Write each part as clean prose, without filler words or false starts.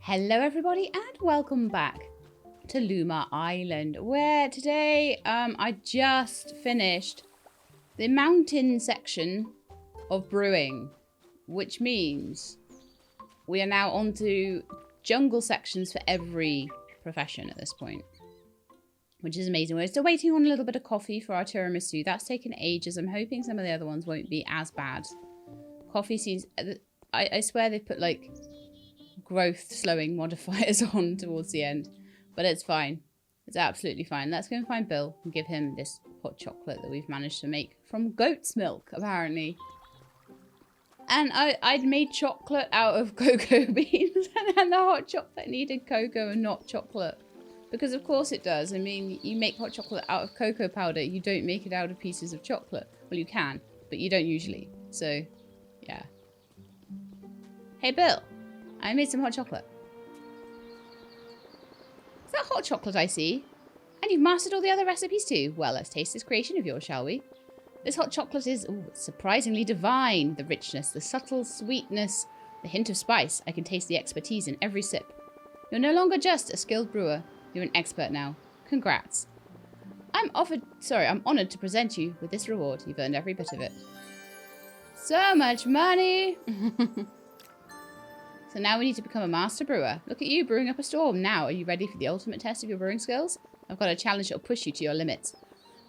Hello everybody and welcome back to Luma Island, where today I just finished the mountain section of brewing, which means we are now on to jungle sections for every profession at this point, which is amazing. We're still waiting on a little bit of coffee for our tiramisu. That's taken ages. I'm hoping some of the other ones won't be as bad. Coffee seems... I swear they've put like growth slowing modifiers on towards the end, but it's fine. It's absolutely fine. Let's go and find Bill and give him this hot chocolate that we've managed to make from goat's milk, apparently. And I'd made chocolate out of cocoa beans, and the hot chocolate needed cocoa and not chocolate. Because of course it does. I mean, you make hot chocolate out of cocoa powder. You don't make it out of pieces of chocolate. Well, you can, but you don't usually. So, yeah. Hey, Bill. I made some hot chocolate. Is that hot chocolate I see? And you've mastered all the other recipes too. Well, let's taste this creation of yours, shall we? This hot chocolate is surprisingly divine. The richness, the subtle sweetness, the hint of spice. I can taste the expertise in every sip. You're no longer just a skilled brewer. You're an expert now. Congrats. I'm honoured to present you with this reward. You've earned every bit of it. So much money! So now we need to become a master brewer. Look at you brewing up a storm. Now, are you ready for the ultimate test of your brewing skills? I've got a challenge that will push you to your limits.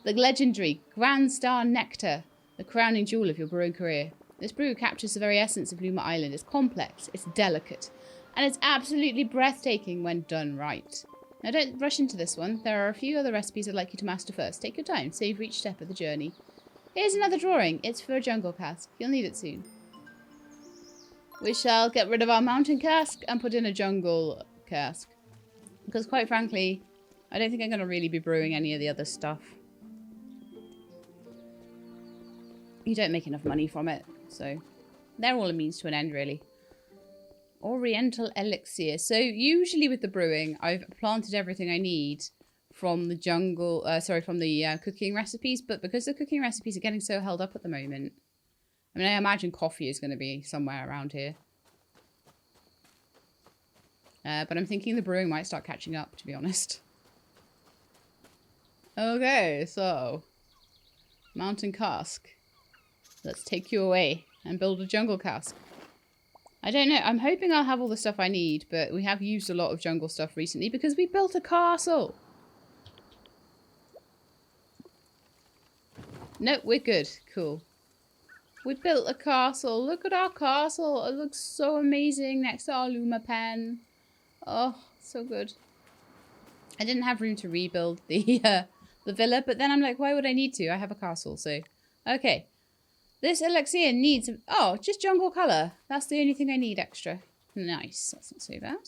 The legendary Grand Star Nectar, the crowning jewel of your brewing career. This brew captures the very essence of Luma Island. It's complex, it's delicate, and it's absolutely breathtaking when done right. Now don't rush into this one. There are a few other recipes I'd like you to master first. Take your time, savour each step of the journey. Here's another drawing. It's for a jungle cask. You'll need it soon. We shall get rid of our mountain cask and put in a jungle cask. Because quite frankly, I don't think I'm going to really be brewing any of the other stuff. You don't make enough money from it, so they're all a means to an end, really. Oriental elixir. So usually with the brewing, I've planted everything I need from the jungle, from the cooking recipes, but because the cooking recipes are getting so held up at the moment, I mean, I imagine coffee is going to be somewhere around here. But I'm thinking the brewing might start catching up, to be honest. Okay, so mountain cask. Let's take you away and build a jungle cask. I don't know. I'm hoping I'll have all the stuff I need, but we have used a lot of jungle stuff recently because we built a castle. Nope, we're good. Cool. We built a castle. Look at our castle. It looks so amazing next to our Luma pen. Oh, so good. I didn't have room to rebuild the villa, but then I'm like, why would I need to? I have a castle, so... Okay. This elixir needs... Oh, just jungle colour. That's the only thing I need extra. Nice. That's not so bad.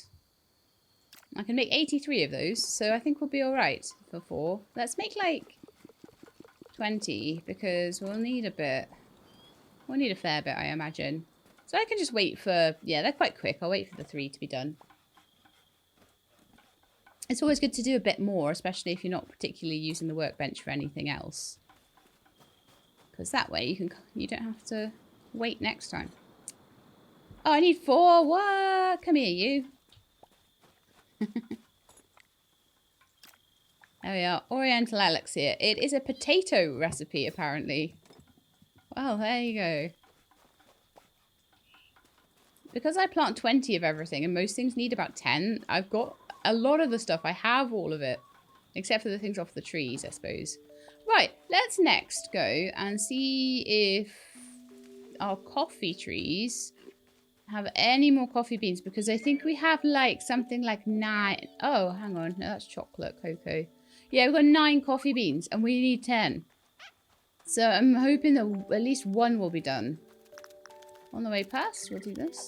I can make 83 of those, so I think we'll be alright for 4. Let's make, like, 20, because we'll need a bit... We'll need a fair bit, I imagine. So I can just wait for... Yeah, they're quite quick. I'll wait for the 3 to be done. It's always good to do a bit more, especially if you're not particularly using the workbench for anything else. Because that way you don't have to wait next time. Oh, I need 4. What? Come here, you. There we are. Oriental elixir. It is a potato recipe, apparently. Well, there you go. Because I plant 20 of everything and most things need about 10, I've got a lot of the stuff. I have all of it. Except for the things off the trees, I suppose. Right, let's next go and see if our coffee trees have any more coffee beans. Because I think we have like something like 9. Oh, hang on. No, that's chocolate, cocoa. Yeah, we've got 9 coffee beans and we need 10. So I'm hoping that at least 1 will be done. On the way past, we'll do this.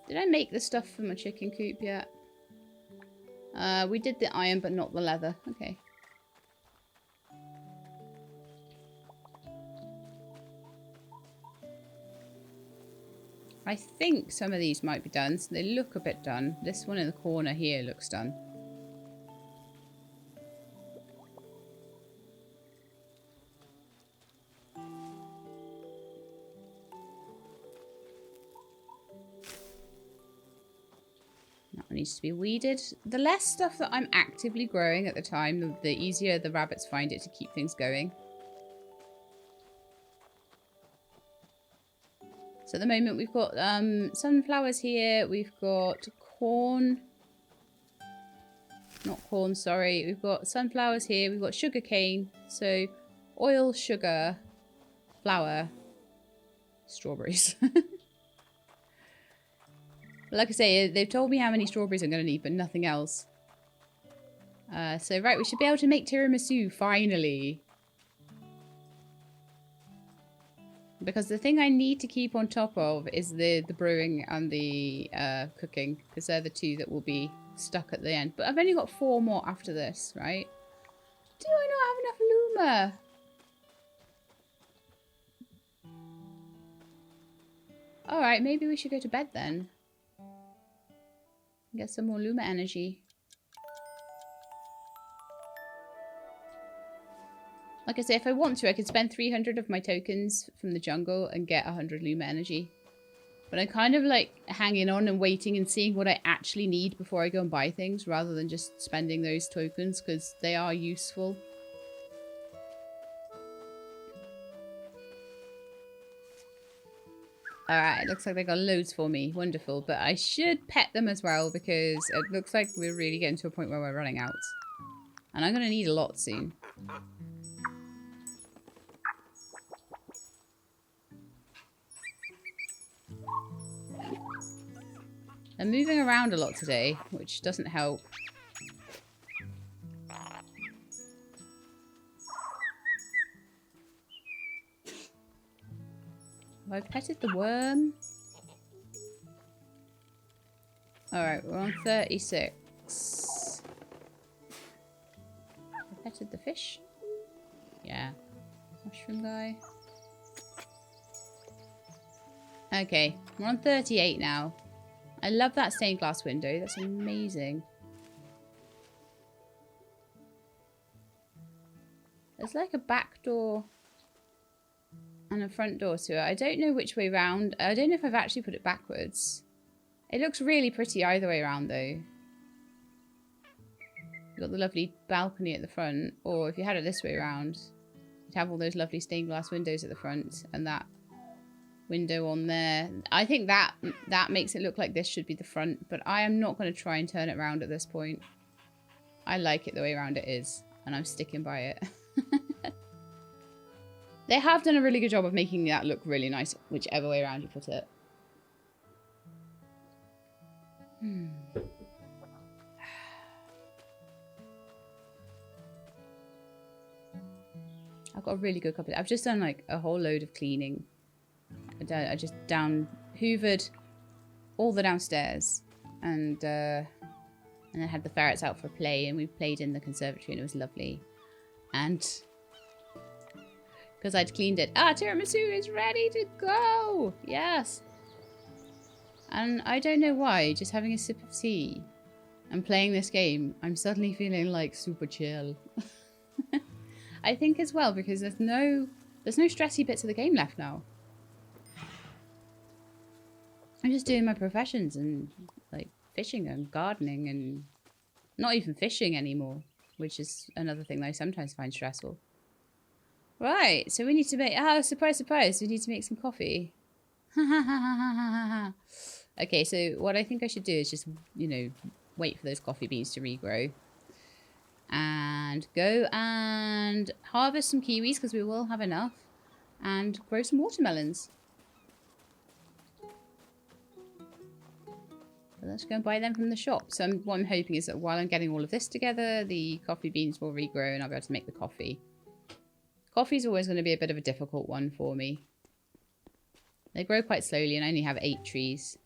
Did I make the stuff from a chicken coop yet? We did the iron, but not the leather. Okay. I think some of these might be done, so they look a bit done. This one in the corner here looks done. needs to be weeded. The less stuff that I'm actively growing at the time, the easier the rabbits find it to keep things going. So at the moment we've got sunflowers here, we've got corn. Not corn, sorry. We've got sunflowers here, we've got sugar cane. So oil, sugar, flour, strawberries. Like I say, they've told me how many strawberries I'm going to need, but nothing else. So, right, we should be able to make tiramisu, finally. Because the thing I need to keep on top of is the brewing and the cooking. Because they're the two that will be stuck at the end. But I've only got 4 more after this, right? Do I not have enough Luma? Alright, maybe we should go to bed then. Get some more Luma energy. Like I say, if I want to, I could spend 300 of my tokens from the jungle and get 100 Luma energy. But I'm kind of like hanging on and waiting and seeing what I actually need before I go and buy things, rather than just spending those tokens, because they are useful. Alright, looks like they got loads for me. Wonderful. But I should pet them as well, because it looks like we're really getting to a point where we're running out. And I'm going to need a lot soon. I'm moving around a lot today, which doesn't help. Have I petted the worm? Alright, we're on 36. Have I petted the fish? Yeah. Mushroom guy. Okay, we're on 38 now. I love that stained glass window. That's amazing. There's like a back door and a front door to it. I don't know which way round. I don't know if I've actually put it backwards. It looks really pretty either way around though. You've got the lovely balcony at the front. Or if you had it this way around, you'd have all those lovely stained glass windows at the front. And that window on there. I think that makes it look like this should be the front. But I am not going to try and turn it around at this point. I like it the way around it is. And I'm sticking by it. They have done a really good job of making that look really nice, whichever way around you put it. I've got a really good cup of tea. I've just done like a whole load of cleaning. I just hoovered all the downstairs and then had the ferrets out for play, and we played in the conservatory and it was lovely. And because I'd cleaned it. Tiramisu is ready to go! Yes! And I don't know why, just having a sip of tea and playing this game, I'm suddenly feeling like super chill. I think as well because there's no stressy bits of the game left now. I'm just doing my professions and like fishing and gardening and not even fishing anymore, which is another thing that I sometimes find stressful. Right, so we need to make... surprise, surprise. We need to make some coffee. Okay, so what I think I should do is just, you know, wait for those coffee beans to regrow. And go and harvest some kiwis, because we will have enough. And grow some watermelons. So let's go and buy them from the shop. So what I'm hoping is that while I'm getting all of this together, the coffee beans will regrow and I'll be able to make the coffee. Coffee's always going to be a bit of a difficult one for me. They grow quite slowly and I only have 8 trees.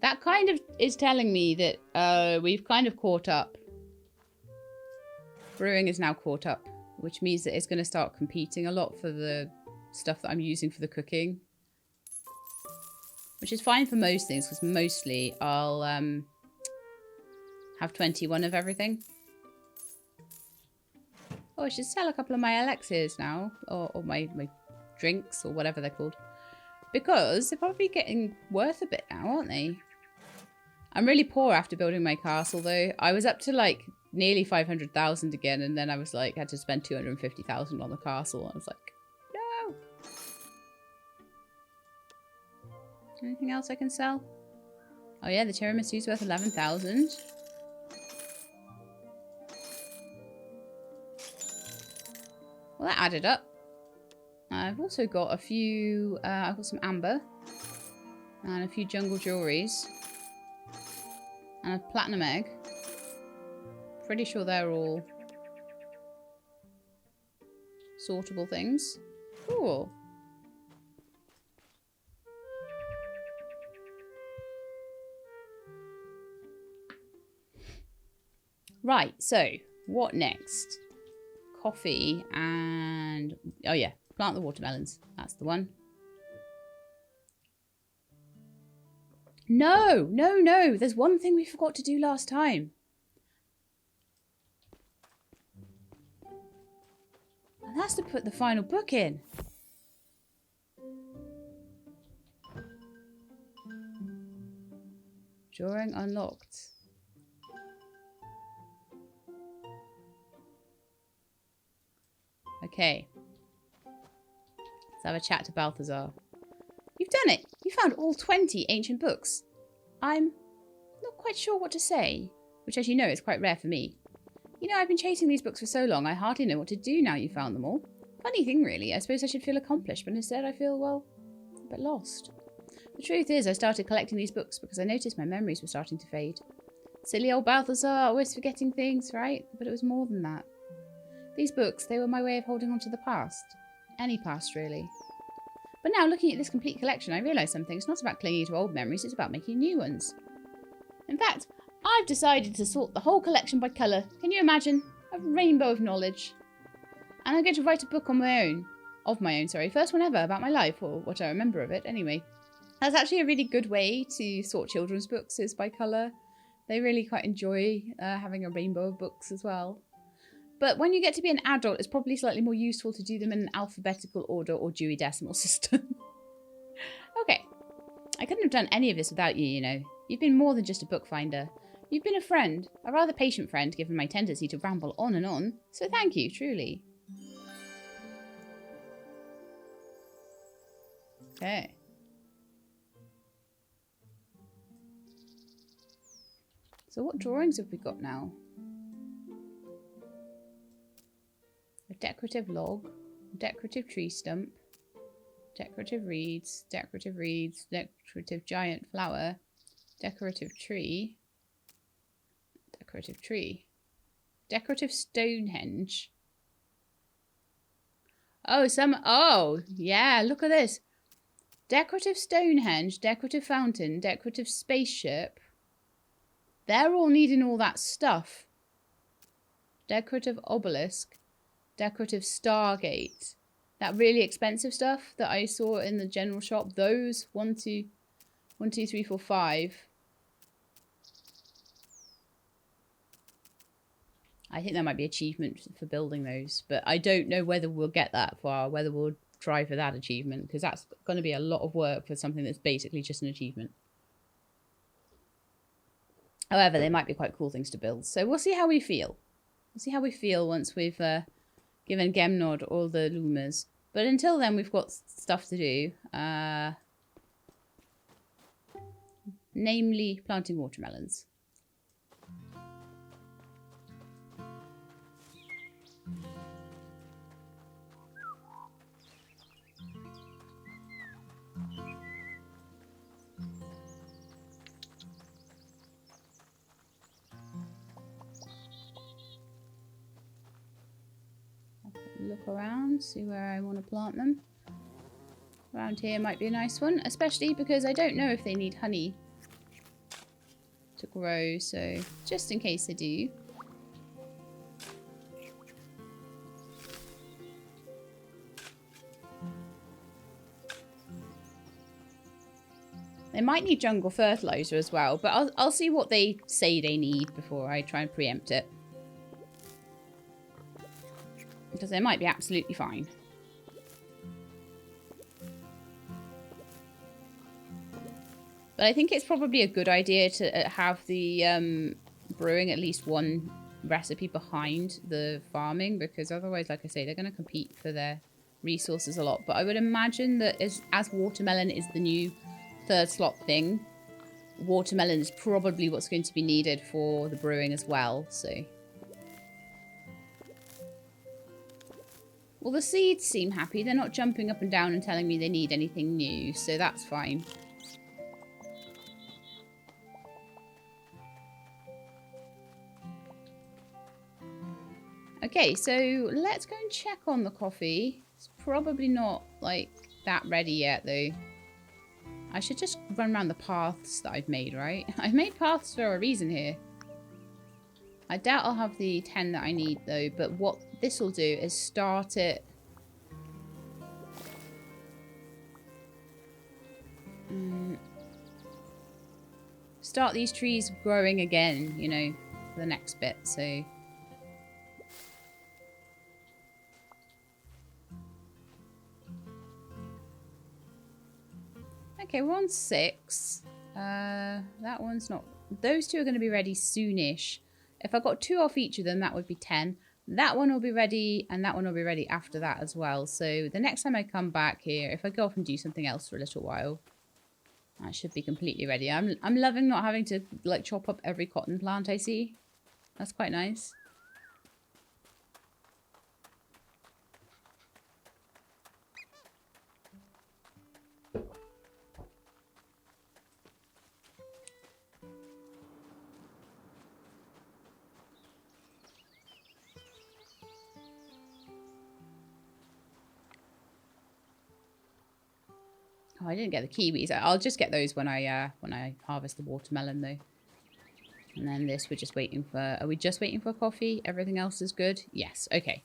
That kind of is telling me that we've kind of caught up. Brewing is now caught up, which means that it's going to start competing a lot for the stuff that I'm using for the cooking. Which is fine for most things, because mostly I'll have 21 of everything. Oh, I should sell a couple of my elixirs now. Or my drinks, or whatever they're called. Because they're probably getting worth a bit now, aren't they? I'm really poor after building my castle, though. I was up to, like, nearly 500,000 again, and then I was, like, had to spend 250,000 on the castle. I was like, no! Anything else I can sell? Oh, yeah, the tiramisu's worth 11,000. Well, that added up. I've also got a few... I've got some amber. And a few jungle jewelries. And a platinum egg. Pretty sure they're all sortable things. Cool. Right, so what next? Coffee and... oh yeah, plant the watermelons. That's the one. No, no, no. There's one thing we forgot to do last time. And that's to put the final book in. Drawing unlocked. Okay. Let's have a chat to Balthazar. You've done it! You found all 20 ancient books. I'm not quite sure what to say, which, as you know, is quite rare for me. You know, I've been chasing these books for so long, I hardly know what to do now you found them all. Funny thing, really. I suppose I should feel accomplished, but instead I feel, well, a bit lost. The truth is, I started collecting these books because I noticed my memories were starting to fade. Silly old Balthazar, always forgetting things, right? But it was more than that. These books, they were my way of holding on to the past. Any past, really. But now, looking at this complete collection, I realise something. It's not about clinging to old memories, it's about making new ones. In fact, I've decided to sort the whole collection by colour. Can you imagine? A rainbow of knowledge. And I'm going to write a book on my own. Of my own, sorry. First one ever about my life, or what I remember of it, anyway. That's actually a really good way to sort children's books, is by colour. They really quite enjoy having a rainbow of books as well. But when you get to be an adult, it's probably slightly more useful to do them in an alphabetical order or Dewey Decimal System. Okay. I couldn't have done any of this without you, you know. You've been more than just a bookfinder. You've been a friend. A rather patient friend, given my tendency to ramble on and on. So thank you, truly. Okay. So what drawings have we got now? A decorative log, decorative tree stump, decorative reeds, decorative giant flower, decorative tree, decorative Stonehenge. Oh, yeah, look at this. Decorative Stonehenge, decorative fountain, decorative spaceship. They're all needing all that stuff. Decorative obelisk. Decorative Stargate. That really expensive stuff that I saw in the general shop. Those 1, 2, 3, 4, 5. I think that might be achievement for building those. But I don't know whether we'll get that far. Whether we'll try for that achievement. Because that's going to be a lot of work for something that's basically just an achievement. However, they might be quite cool things to build. So we'll see how we feel. We'll see how we feel once we've... given Gemnod all the Lumas. But until then, we've got stuff to do. Namely, planting watermelons. Look around, see where I want to plant them. Around here might be a nice one, especially because I don't know if they need honey to grow, so just in case they do. They might need jungle fertilizer as well, but I'll see what they say they need before I try and preempt it. Because they might be absolutely fine. But I think it's probably a good idea to have the brewing at least one recipe behind the farming, because otherwise, like I say, they're going to compete for their resources a lot. But I would imagine that as watermelon is the new third slot thing, watermelon is probably what's going to be needed for the brewing as well. So, well, the seeds seem happy. They're not jumping up and down and telling me they need anything new, so that's fine. Okay, so let's go and check on the coffee. It's probably not, like, that ready yet, though. I should just run around the paths that I've made, right? I've made paths for a reason here. I doubt I'll have the 10 that I need, though, but what this will do is start it... start these trees growing again, you know, for the next bit, so... Okay, we're on 6. That one's not... Those two are going to be ready soonish. If I got 2 off each of them, that would be 10. That one will be ready, and that one will be ready after that as well. So the next time I come back here, if I go off and do something else for a little while, that should be completely ready. I'm loving not having to, like, chop up every cotton plant I see. That's quite nice. Oh, I didn't get the kiwis. I'll just get those when I harvest the watermelon, though. And then this, we're just waiting for... Are we just waiting for coffee? Everything else is good? Yes, okay.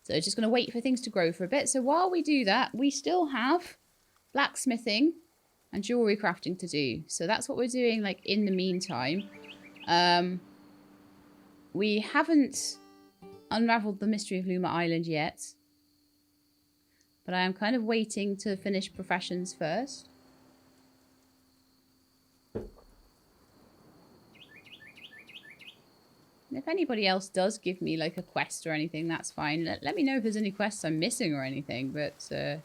So just going to wait for things to grow for a bit. So while we do that, we still have blacksmithing and jewelry crafting to do. So that's what we're doing, like, in the meantime. We haven't unraveled the mystery of Luma Island yet. But I am kind of waiting to finish professions first. If anybody else does give me, like, a quest or anything, that's fine. Let me know if there's any quests I'm missing or anything. But I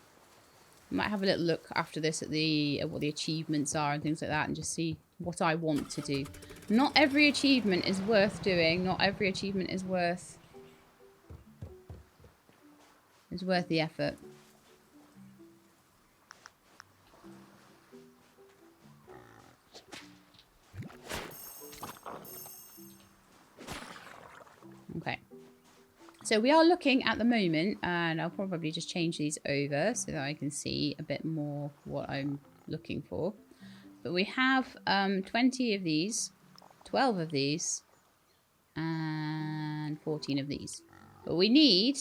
might have a little look after this at what the achievements are and things like that, and just see what I want to do. Not every achievement is worth doing. Not every achievement is worth the effort. Okay, so we are looking at the moment, and I'll probably just change these over so that I can see a bit more what I'm looking for. But we have 20 of these, 12 of these, and 14 of these. But we need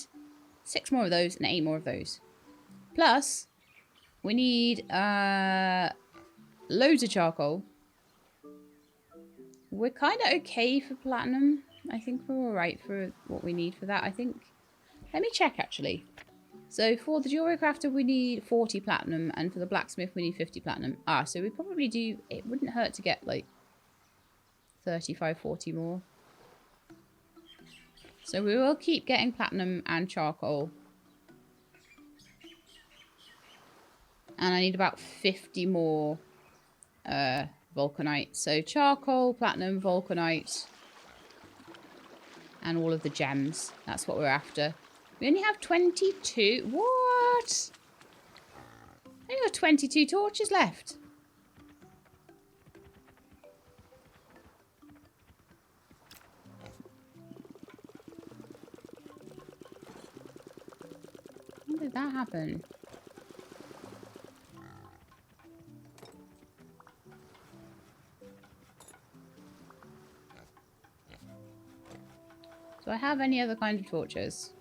6 more of those and 8 more of those. Plus, we need loads of charcoal. We're kind of okay for platinum. I think we're alright for what we need for that. I think... Let me check, actually. So, for the jewelry crafter, we need 40 platinum. And for the blacksmith, we need 50 platinum. Ah, so we probably do... It wouldn't hurt to get, like, 35, 40 more. So, we will keep getting platinum and charcoal. And I need about 50 more vulcanite. So, charcoal, platinum, vulcanite... and all of the gems. That's what we're after. We only have 22. What? I only got 22 torches left. When did that happen? Do I have any other kind of torches?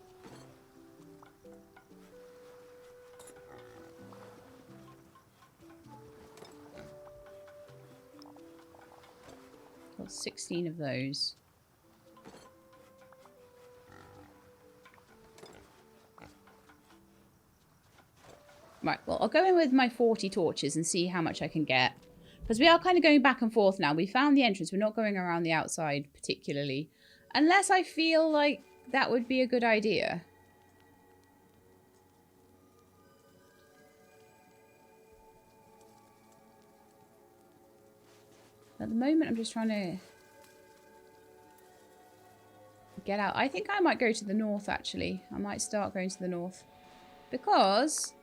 Got 16 of those. Right, well, I'll go in with my 40 torches and see how much I can get. Because we are kind of going back and forth now. We found the entrance. We're not going around the outside particularly. Unless I feel like that would be a good idea. At the moment, I'm just trying to get out. I think I might go to the north, actually. I might start going to the north. Because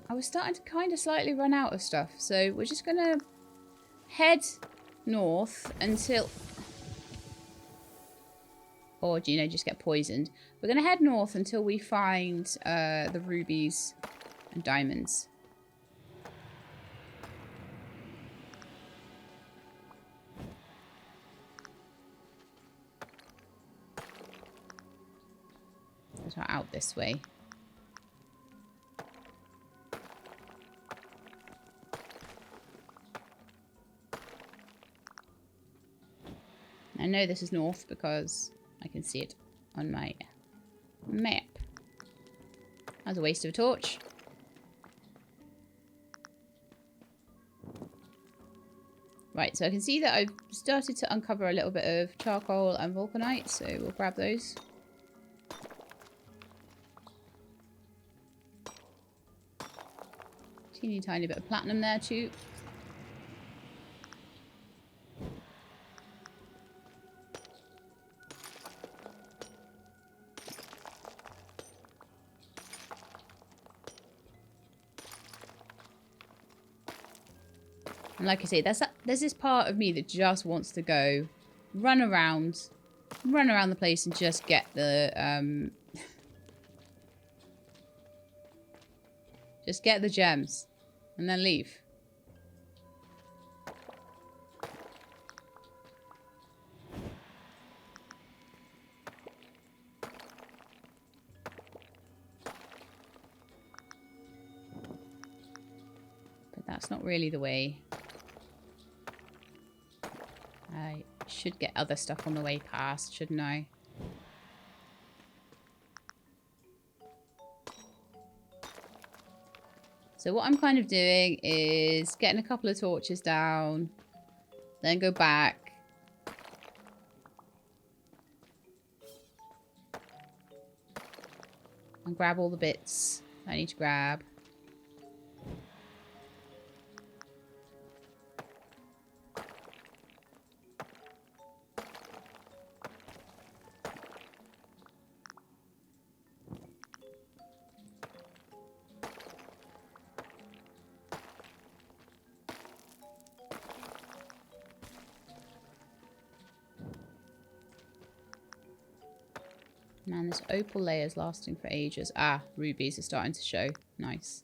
I was starting to kind of slightly run out of stuff. So we're just going to head north until... Or, you know, just get poisoned. We're going to head north until we find the rubies and diamonds. So out this way. I know this is north because I can see it on my map. That's a waste of a torch. Right, so I can see that I've started to uncover a little bit of charcoal and vulcanite, so we'll grab those. Teeny tiny bit of platinum there too. And like I say, there's this part of me that just wants to go run around the place and just get the just get the gems and then leave. But that's not really the way. I should get other stuff on the way past, shouldn't I? So what I'm kind of doing is getting a couple of torches down, then go back. And grab all the bits I need to grab. Man, this opal layer is lasting for ages. Ah, rubies are starting to show. Nice.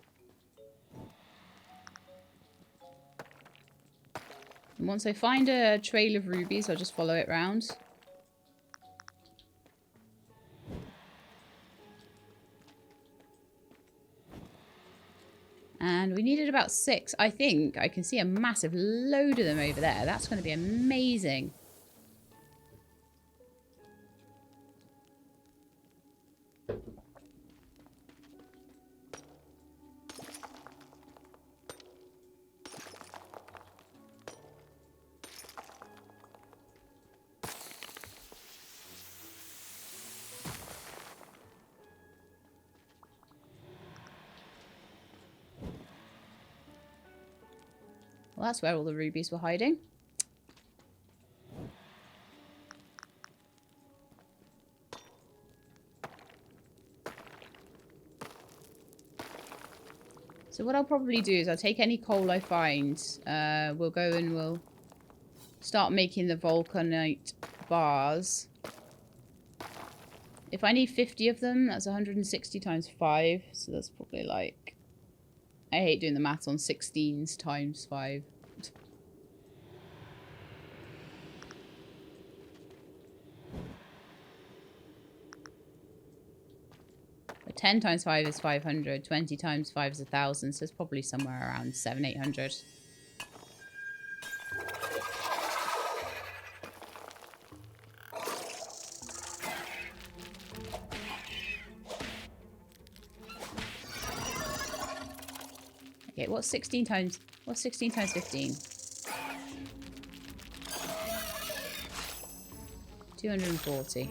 And once I find a trail of rubies, I'll just follow it round. And we needed about 6. I think I can see a massive load of them over there. That's going to be amazing. Well, that's where all the rubies were hiding. So what I'll probably do is I'll take any coal I find. We'll go and we'll start making the vulcanite bars. If I need 50 of them, that's 160 times 5. So that's probably like... I hate doing the maths on 16s times 5. But 10 times 5 is 500. 20 times 5 is 1,000. So it's probably somewhere around 700-800. Okay, what's 16 times 15? 240.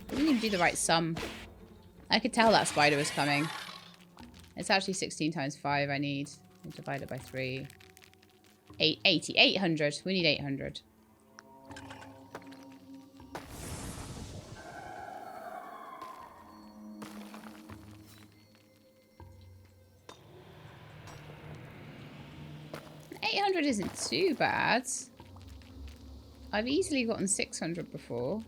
I didn't even do the right sum. I could tell that spider was coming. It's actually 16 times 5 I need. Divide it by 3. 80. 800. We need 800. $800 isn't too bad. I've easily gotten 600 before.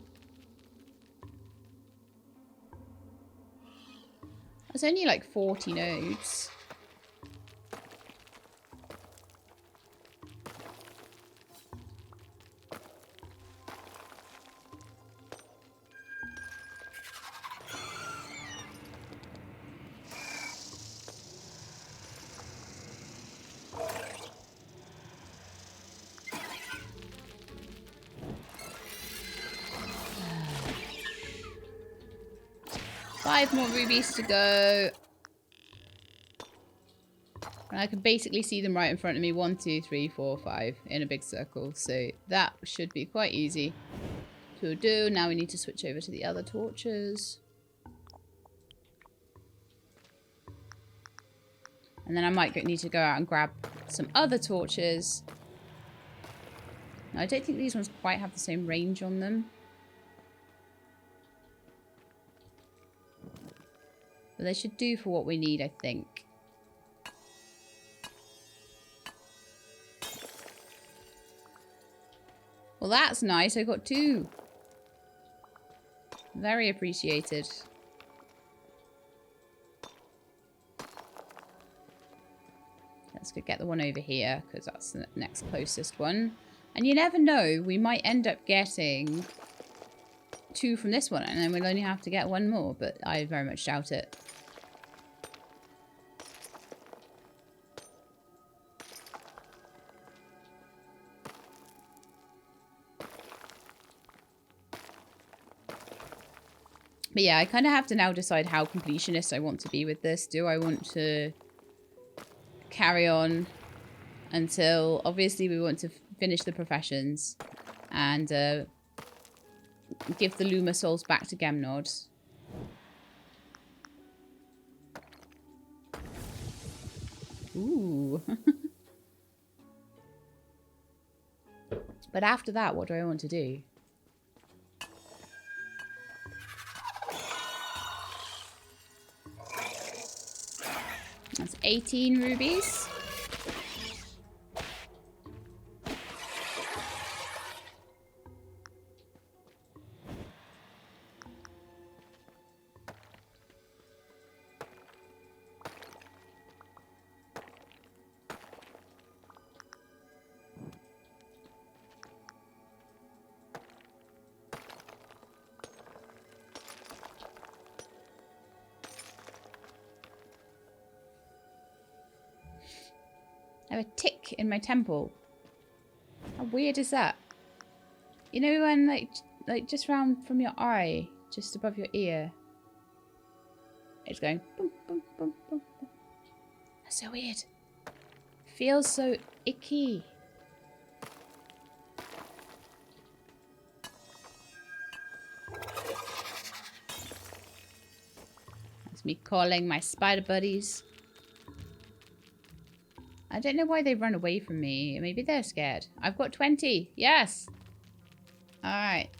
It's only like 40 nodes. Five more rubies to go. And I can basically see them right in front of me. 1, 2, 3, 4, 5 in a big circle. So that should be quite easy to do. Now we need to switch over to the other torches. And then I might need to go out and grab some other torches. Now, I don't think these ones quite have the same range on them. But they should do for what we need, I think. Well, that's nice. I got 2. Very appreciated. Let's go get the one over here, because that's the next closest one. And you never know, we might end up getting 2 from this one, and then we'll only have to get 1 more, but I very much doubt it. But yeah, I kind of have to now decide how completionist I want to be with this. Do I want to carry on until, obviously we want to finish the professions and give the Luma souls back to Gemnod. Ooh. But after that, what do I want to do? That's 18 rubies. I have a tick in my temple. How weird is that? You know when like just round from your eye, just above your ear, it's going boom, boom, boom, boom, boom. That's so weird. Feels so icky. That's me calling my spider buddies. I don't know why they run away from me. Maybe they're scared. I've got 20. Yes. Alright.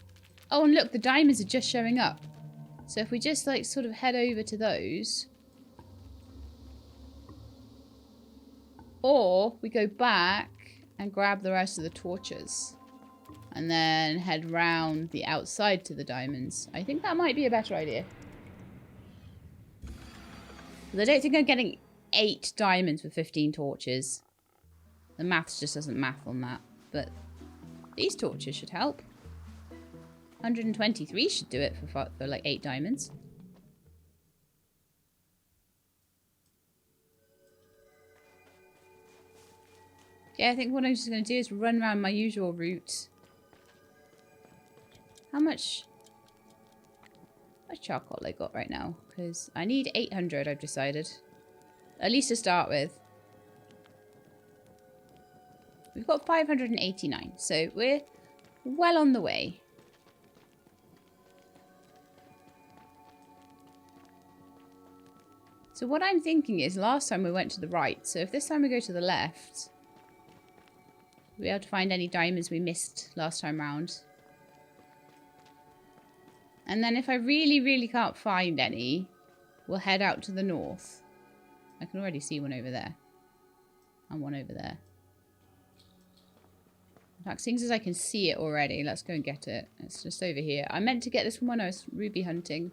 Oh, and look, the diamonds are just showing up. So if we just, like, sort of head over to those. Or we go back and grab the rest of the torches. And then head round the outside to the diamonds. I think that might be a better idea. Because I don't think I'm getting 8 diamonds with 15 torches. The maths just doesn't math on that. But these torches should help. 123 should do it for like 8 diamonds. Yeah, I think what I'm just going to do is run around my usual route. How much charcoal I got right now? Because I need 800, I've decided. At least to start with. We've got 589, so we're well on the way. So what I'm thinking is, last time we went to the right, so if this time we go to the left, we'll be able to find any diamonds we missed last time round. And then if I really, really can't find any, we'll head out to the north. I can already see one over there. And one over there. In fact, seeing as I can see it already, let's go and get it. It's just over here. I meant to get this one when I was ruby hunting.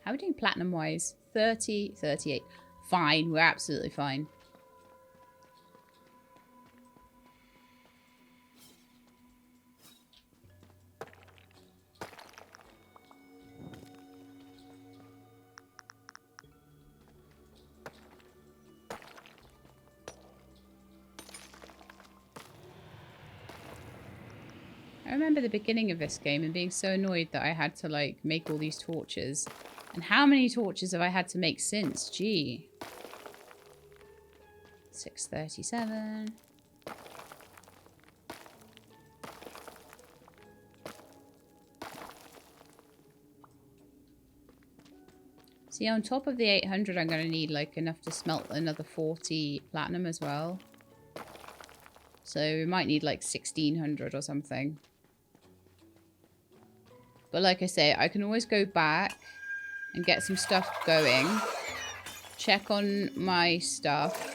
How are we doing platinum-wise? 30, 38. Fine, we're absolutely fine. I remember the beginning of this game and being so annoyed that I had to, like, make all these torches. And how many torches have I had to make since? Gee. 637. See, on top of the 800, I'm going to need, like, enough to smelt another 40 platinum as well. So we might need, like, 1600 or something. But like I say, I can always go back and get some stuff going. Check on my stuff.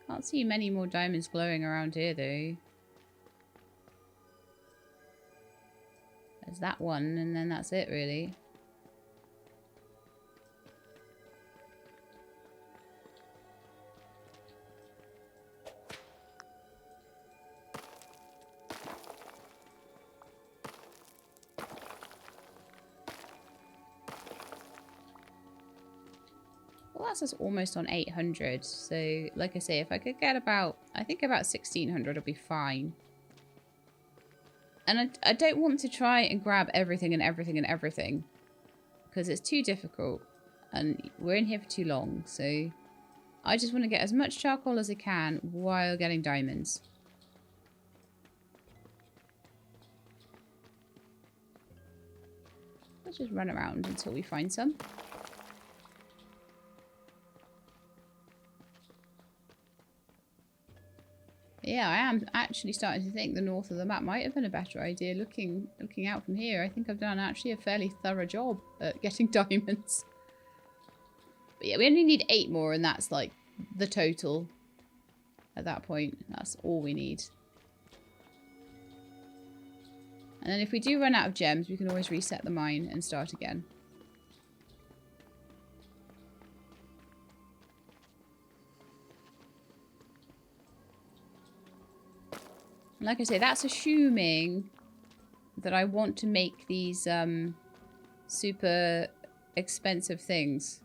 Can't see many more diamonds glowing around here though. There's that one, and then that's it, really. Well, that's us almost on 800. So, like I say, if I could get about, I think about 1600 will be fine. And I don't want to try and grab everything and everything and everything. Because it's too difficult. And we're in here for too long. So I just want to get as much charcoal as I can while getting diamonds. Let's just run around until we find some. Yeah, I am actually starting to think the north of the map might have been a better idea. Looking out from here, I think I've done actually a fairly thorough job at getting diamonds. But yeah, we only need 8 more, and that's like the total at that point. That's all we need. And then if we do run out of gems, we can always reset the mine and start again. Like I say, that's assuming that I want to make these super expensive things.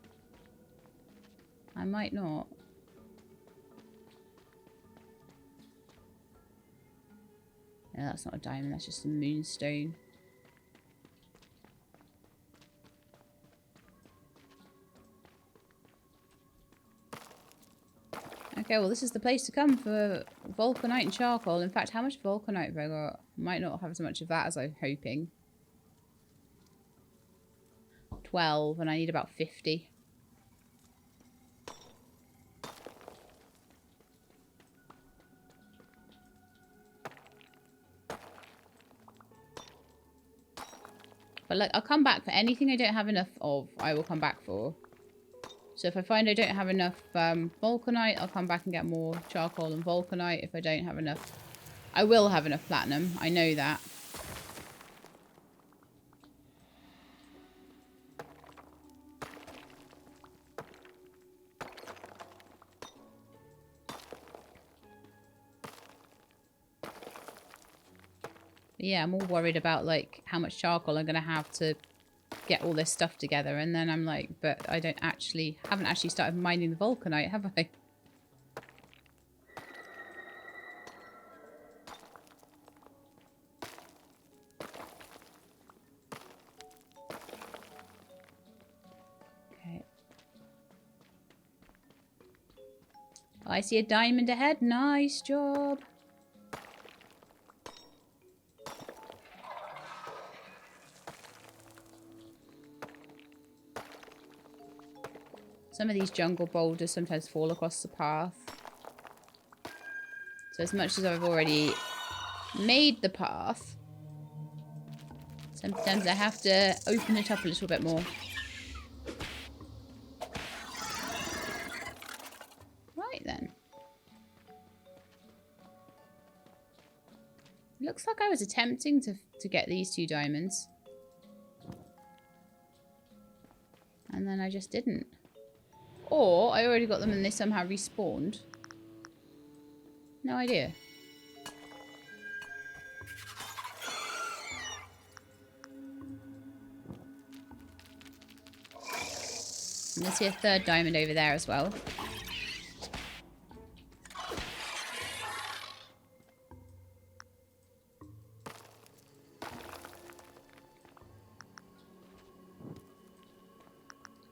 I might not. No, that's not a diamond, that's just a moonstone. Okay, well, this is the place to come for vulcanite and charcoal. In fact, how much vulcanite have I got? Might not have as much of that as I'm hoping. 12, and I need about 50. But like, I'll come back for anything I don't have enough of. I will come back for. So if I find I don't have enough vulcanite, I'll come back and get more charcoal and vulcanite. If I don't have enough, I will have enough platinum. I know that. But yeah, I'm all worried about like how much charcoal I'm going to have to get all this stuff together. And then I'm like, but I haven't actually started mining the vulcanite, have I? Okay. Oh, I see a diamond ahead. Nice job. Some of these jungle boulders sometimes fall across the path. So as much as I've already made the path, sometimes I have to open it up a little bit more. Right then. Looks like I was attempting to get these 2 diamonds. And then I just didn't. Or I already got them and they somehow respawned. No idea. And I see a 3rd diamond over there as well.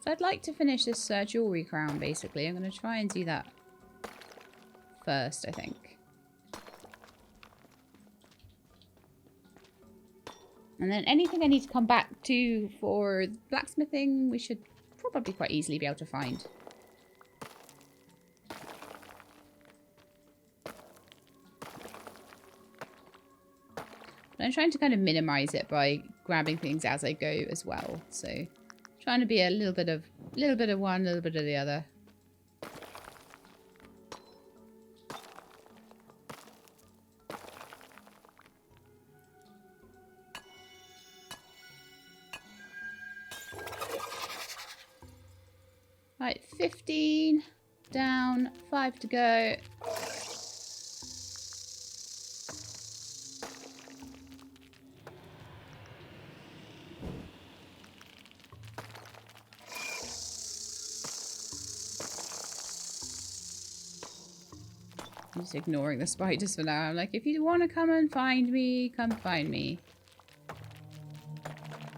So I'd like to finish this jewellery crown, basically. I'm going to try and do that first, I think. And then anything I need to come back to for blacksmithing, we should probably quite easily be able to find. But I'm trying to kind of minimise it by grabbing things as I go as well. So trying to be a little bit of one, a little bit of the other. Right, 15 down, 5 to go. I'm just ignoring the spiders for now. I'm like, if you want to come and find me, come find me.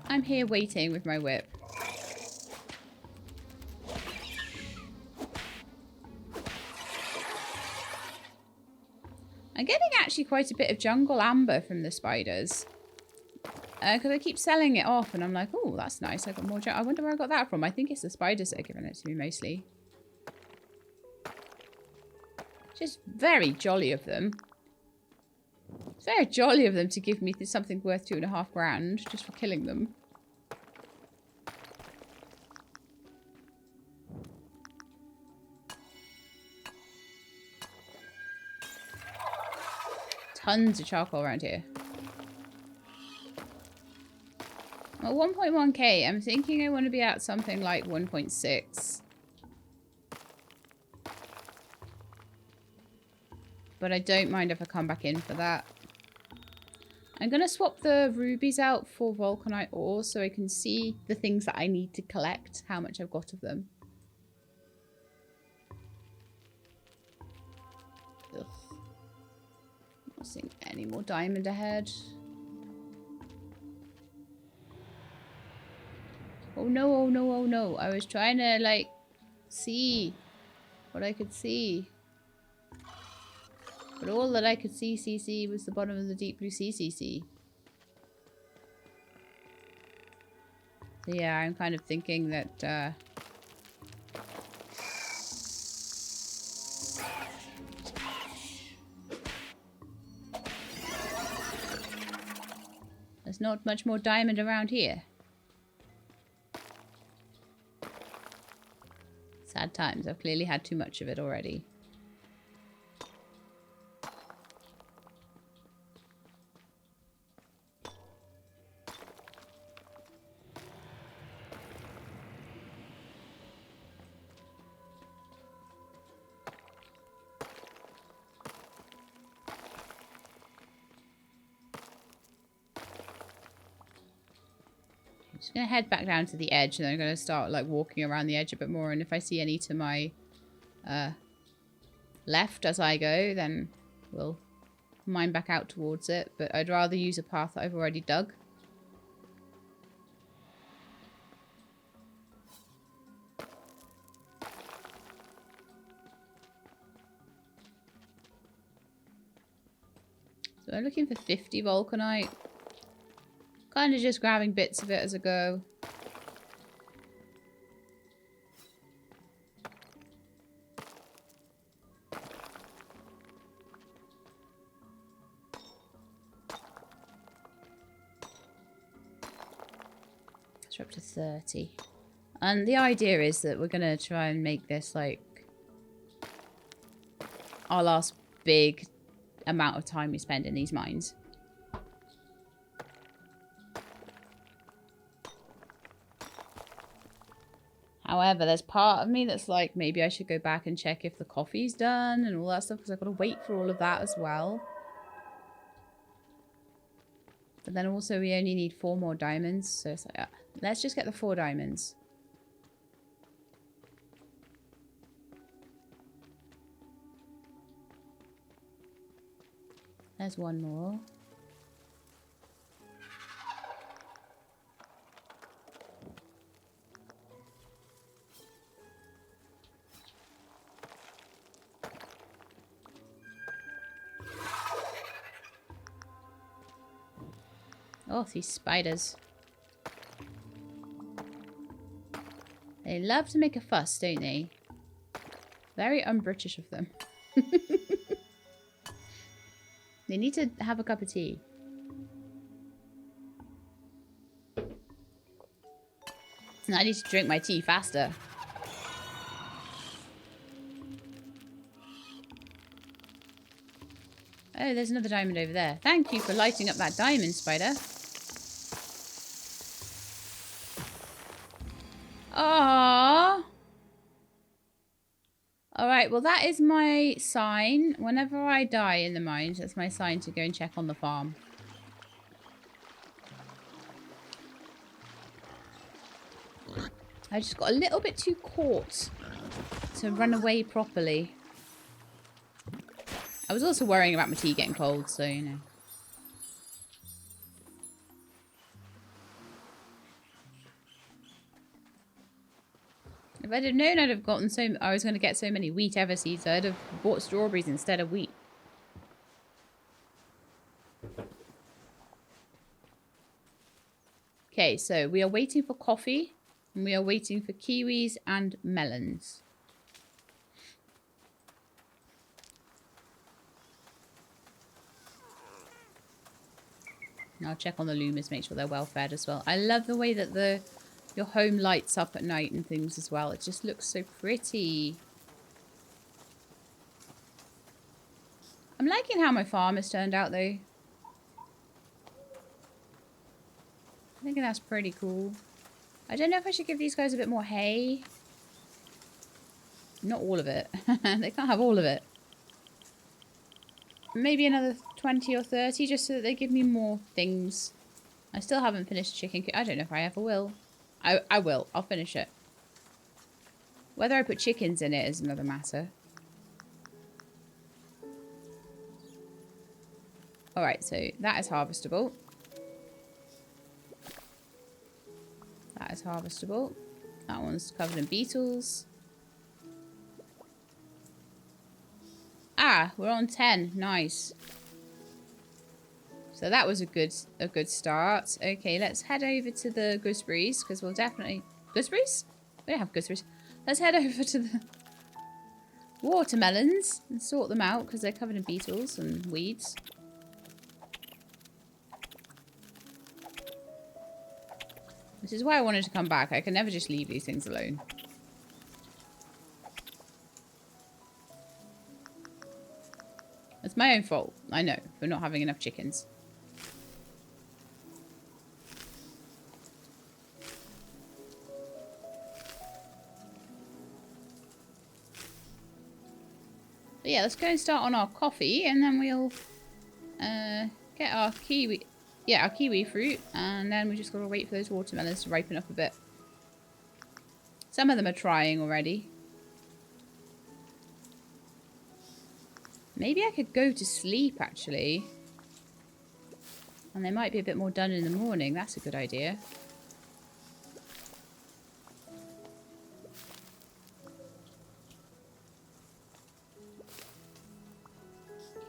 I'm here waiting with my whip. I'm getting actually quite a bit of jungle amber from the spiders. Because I keep selling it off and I'm like, oh, that's nice. I got more I wonder where I got that from. I think it's the spiders that are giving it to me mostly. Just very jolly of them. It's very jolly of them to give me something worth 2.5 grand just for killing them. Tons of charcoal around here. Well, 1.1k. I'm thinking I want to be at something like 1.6. But I don't mind if I come back in for that. I'm going to swap the rubies out for vulcanite ore so I can see the things that I need to collect, how much I've got of them. Ugh. Not seeing any more diamond ahead. Oh no, oh no, oh no. I was trying to, like, see what I could see. But all that I could see was the bottom of the deep blue sea. So yeah, I'm kind of thinking that, there's not much more diamond around here. Sad times. I've clearly had too much of it already. Just going to head back down to the edge, and then I'm going to start like walking around the edge a bit more. And if I see any to my left as I go, then we'll mine back out towards it. But I'd rather use a path that I've already dug. So I'm looking for 50 vulcanite. Kind of just grabbing bits of it as I go. So we're up to 30. And the idea is that we're going to try and make this like our last big amount of time we spend in these mines. However, there's part of me that's like, maybe I should go back and check if the coffee's done and all that stuff, because I've got to wait for all of that as well. But then also we only need 4 more diamonds, so it's like, let's just get the 4 diamonds. There's 1 more. Oh, these spiders. They love to make a fuss, don't they? Very un-British of them. They need to have a cup of tea. And I need to drink my tea faster. Oh, there's another diamond over there. Thank you for lighting up that diamond, spider. Aww. Alright, well that is my sign. Whenever I die in the mines, that's my sign to go and check on the farm. I just got a little bit too caught to run away properly. I was also worrying about my tea getting cold, so you know. If I'd have known I'd have gotten I was going to get so many wheat ever seeds, I'd have bought strawberries instead of wheat. Okay, so we are waiting for coffee, and we are waiting for kiwis and melons. And I'll check on the Lumas, make sure they're well fed as well. I love the way that your home lights up at night and things as well. It just looks so pretty. I'm liking how my farm has turned out though. I think that's pretty cool. I don't know if I should give these guys a bit more hay. Not all of it. They can't have all of it. Maybe another 20 or 30 just so that they give me more things. I still haven't finished chicken. I don't know if I ever will. I will. I'll finish it. Whether I put chickens in it is another matter. Alright, so that is harvestable. That is harvestable. That one's covered in beetles. Ah, we're on 10. Nice. So that was a good start. Okay, let's head over to the gooseberries, because we'll definitely... Gooseberries? We don't have gooseberries. Let's head over to the watermelons and sort them out, because they're covered in beetles and weeds. This is why I wanted to come back. I can never just leave these things alone. It's my own fault, I know, for not having enough chickens. But yeah, let's go and start on our coffee, and then we'll get our kiwi. yeah, our kiwi fruit. And then we just got to wait for those watermelons to ripen up a bit. Some of them are trying already. Maybe I could go to sleep, actually. And they might be a bit more done in the morning. That's a good idea.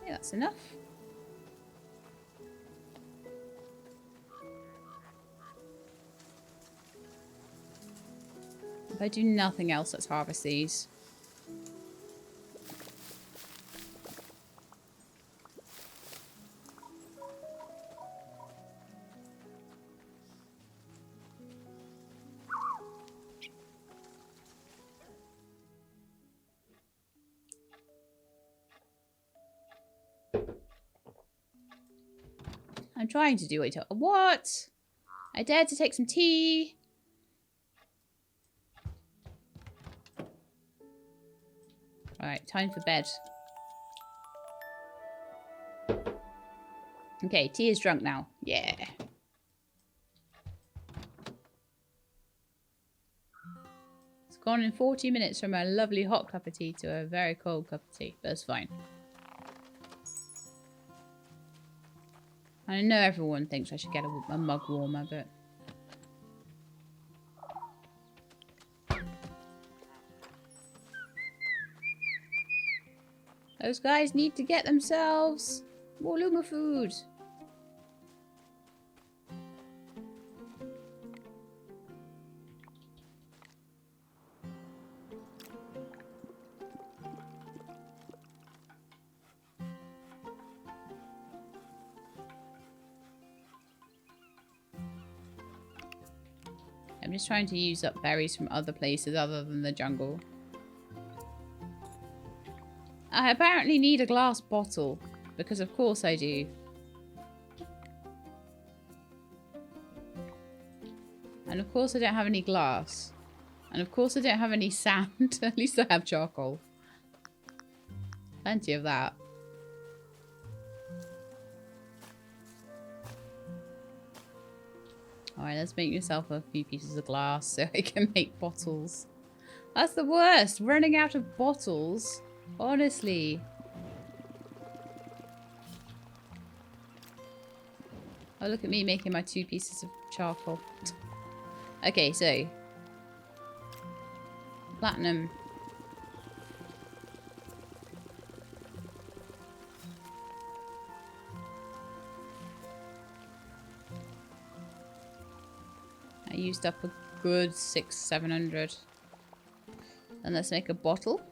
Yeah, that's enough. If I do nothing else, let's harvest these. I'm trying to do it. What? I dared to take some tea. Alright, time for bed. Okay, tea is drunk now. Yeah. It's gone in 40 minutes from a lovely hot cup of tea to a very cold cup of tea. But it's fine. I know everyone thinks I should get a mug warmer, but... those guys need to get themselves more Luma food. I'm just trying to use up berries from other places other than the jungle. I apparently need a glass bottle, because of course I do. And of course I don't have any glass. And of course I don't have any sand. At least I have charcoal. Plenty of that. Alright, let's make yourself a few pieces of glass so I can make bottles. That's the worst! Running out of bottles. Honestly. Oh, look at me making my 2 pieces of charcoal. Okay, so. Platinum. I used up a good 600-700. And let's make a bottle.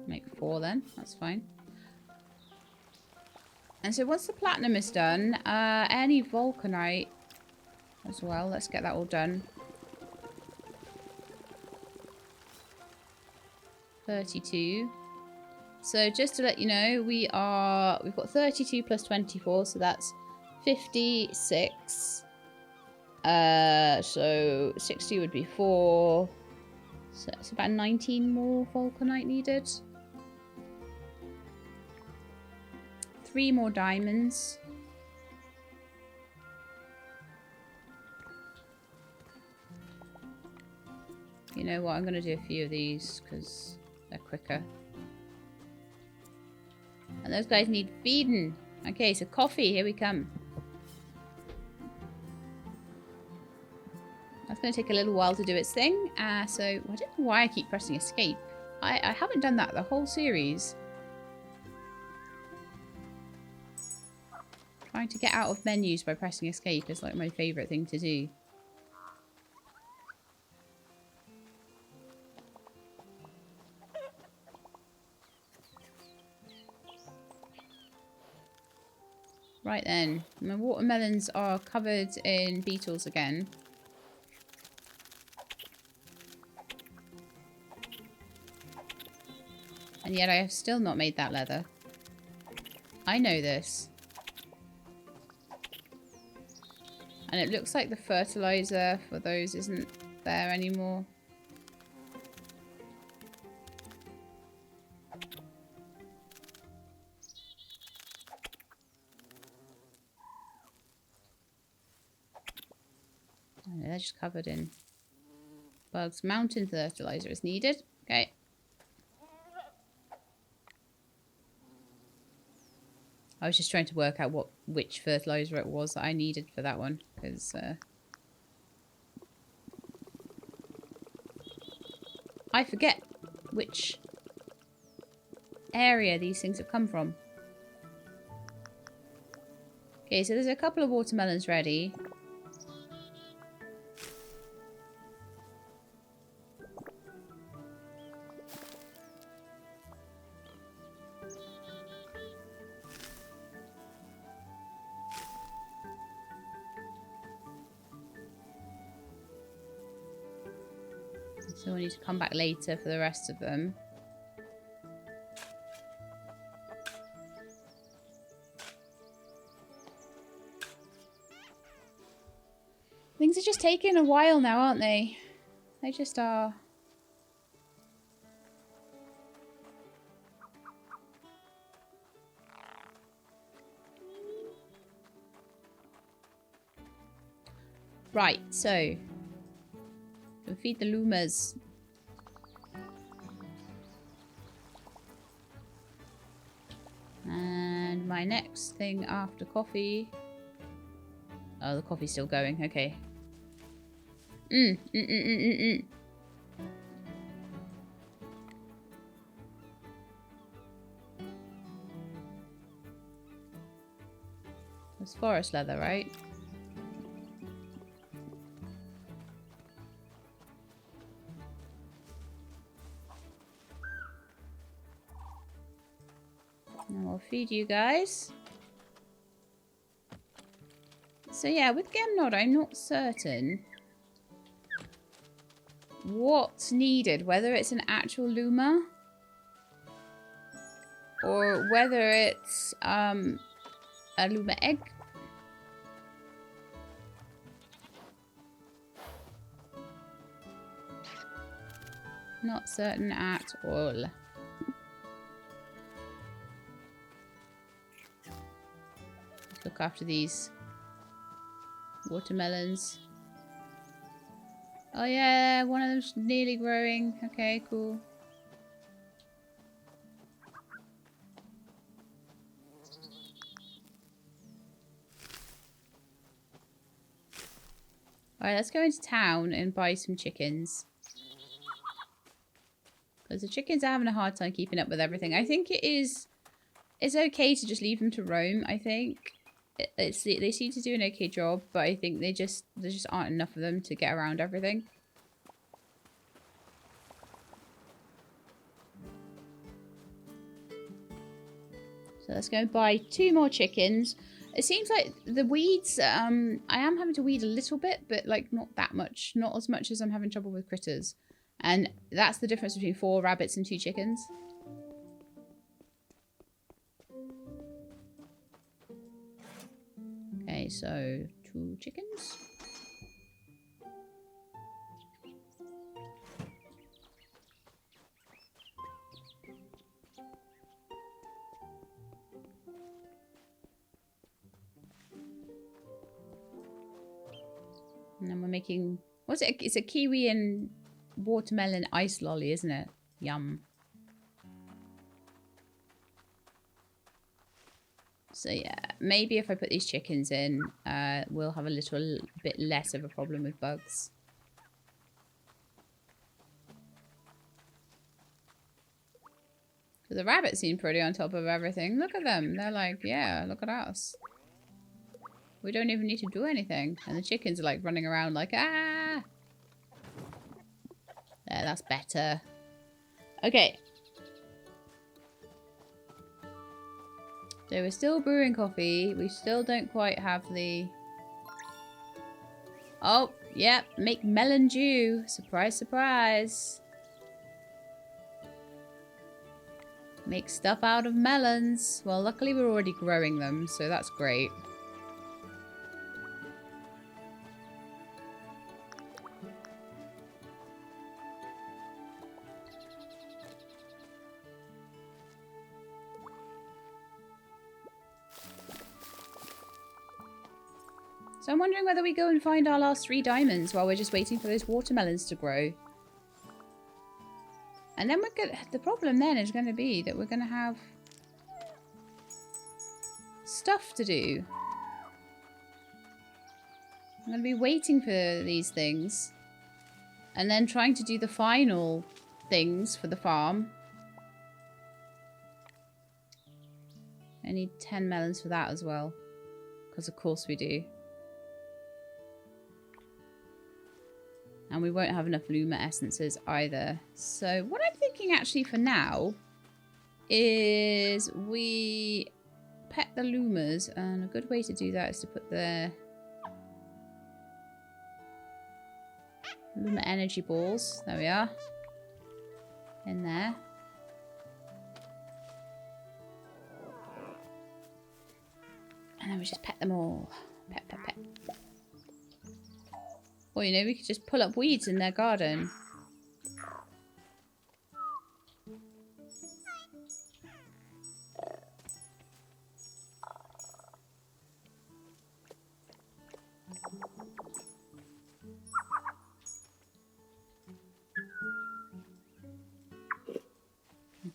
Make 4 then, that's fine. And so once the platinum is done, any vulcanite as well, let's get that all done. 32. So just to let you know, we've got 32 plus 24, so that's 56. So 60 would be 4. So it's about 19 more vulcanite needed. 3 more diamonds. You know what? I'm going to do a few of these because they're quicker. And those guys need feeding. Okay, so coffee. Here we come. That's going to take a little while to do its thing. So I don't know why I keep pressing escape. I haven't done that the whole series. Trying to get out of menus by pressing escape is like my favourite thing to do. Right then, my watermelons are covered in beetles again. And yet I have still not made that leather. I know this. And it looks like the fertilizer for those isn't there anymore. they're just covered in bugs. Mountain fertilizer is needed. Okay. I was just trying to work out which fertilizer it was that I needed for that one, because I forget which area these things have come from. Okay, so there's a couple of watermelons ready. So we need to come back later for the rest of them. Things are just taking a while now, aren't they? They just are. Right, so we'll feed the Lumas. And my next thing after coffee. Oh, the coffee's still going. Okay. It's forest leather, right? And we'll feed you guys. So yeah, with Gemnod, I'm not certain what's needed, whether it's an actual Luma or whether it's a Luma egg. Not certain at all. Let's look after these watermelons. Oh yeah, one of them's nearly growing. Okay, cool. Alright, let's go into town and buy some chickens. Because the chickens are having a hard time keeping up with everything. I think it's okay to just leave them to roam, I think. They seem to do an okay job, but I think there just aren't enough of them to get around everything. So let's go and buy 2 more chickens. It seems like the weeds, I am having to weed a little bit, but like not that much. Not as much as I'm having trouble with critters. And that's the difference between 4 rabbits and 2 chickens. Okay, so 2 chickens. And then we're making, what's it? It's a kiwi and watermelon ice lolly, isn't it? Yum. So yeah, maybe if I put these chickens in, we'll have a little bit less of a problem with bugs. But the rabbits seem pretty on top of everything. Look at them. They're like, yeah, look at us. We don't even need to do anything. And the chickens are like running around like, ah! There, that's better. Okay. So we're still brewing coffee. We still don't quite have the... Oh, yep. Make melon dew. Surprise, surprise. Make stuff out of melons. Well, luckily we're already growing them, so that's great. So I'm wondering whether we go and find our last 3 diamonds while we're just waiting for those watermelons to grow. And then the problem then is going to be that we're going to have stuff to do. I'm going to be waiting for these things. And then trying to do the final things for the farm. I need 10 melons for that as well. Because of course we do. And we won't have enough Luma essences either. So what I'm thinking actually for now is we pet the Lumas. And a good way to do that is to put the Luma energy balls. There we are. In there. And then we just pet them all. Pet, pet, pet. Or, you know, we could just pull up weeds in their garden.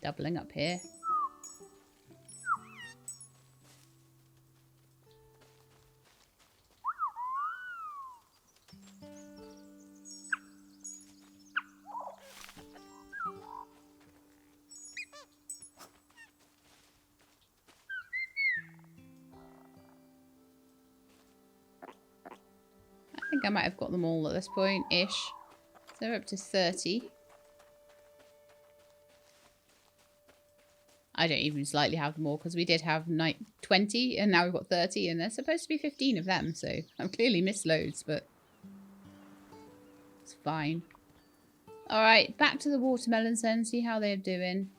Doubling up here. I think I might have got them all at this point-ish. So they're up to 30. I don't even slightly have them all because we did have 20 and now we've got 30 and there's supposed to be 15 of them. So I've clearly missed loads, but it's fine. All right, back to the watermelons then, see how they're doing.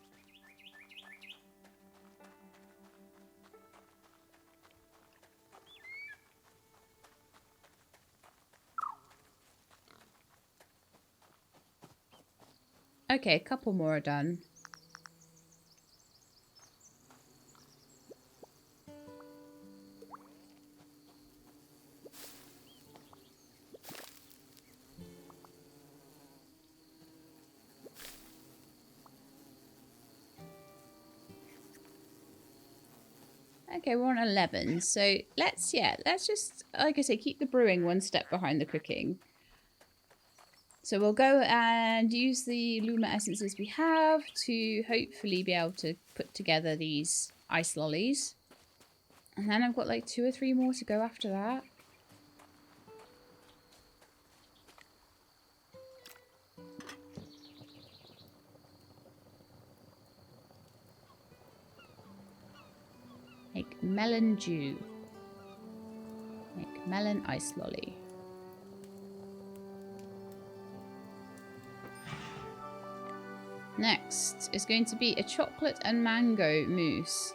Okay, a couple more are done. Okay, we're on 11. So let's just, like I say, keep the brewing one step behind the cooking. So we'll go and use the Luma essences we have to hopefully be able to put together these ice lollies. And then I've got like 2 or 3 more to go after that. Make melon dew. Make melon ice lolly. Next is going to be a chocolate and mango mousse.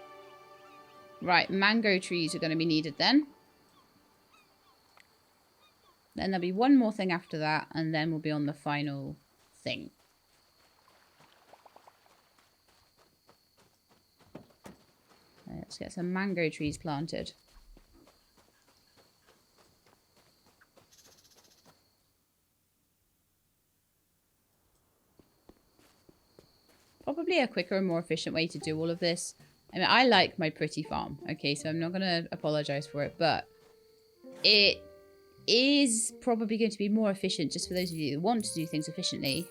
Right, mango trees are going to be needed then. Then there'll be one more thing after that, and then we'll be on the final thing. Let's get some mango trees planted. Probably a quicker and more efficient way to do all of this. I mean, I like my pretty farm, okay, so I'm not going to apologize for it, but it is probably going to be more efficient just for those of you who want to do things efficiently.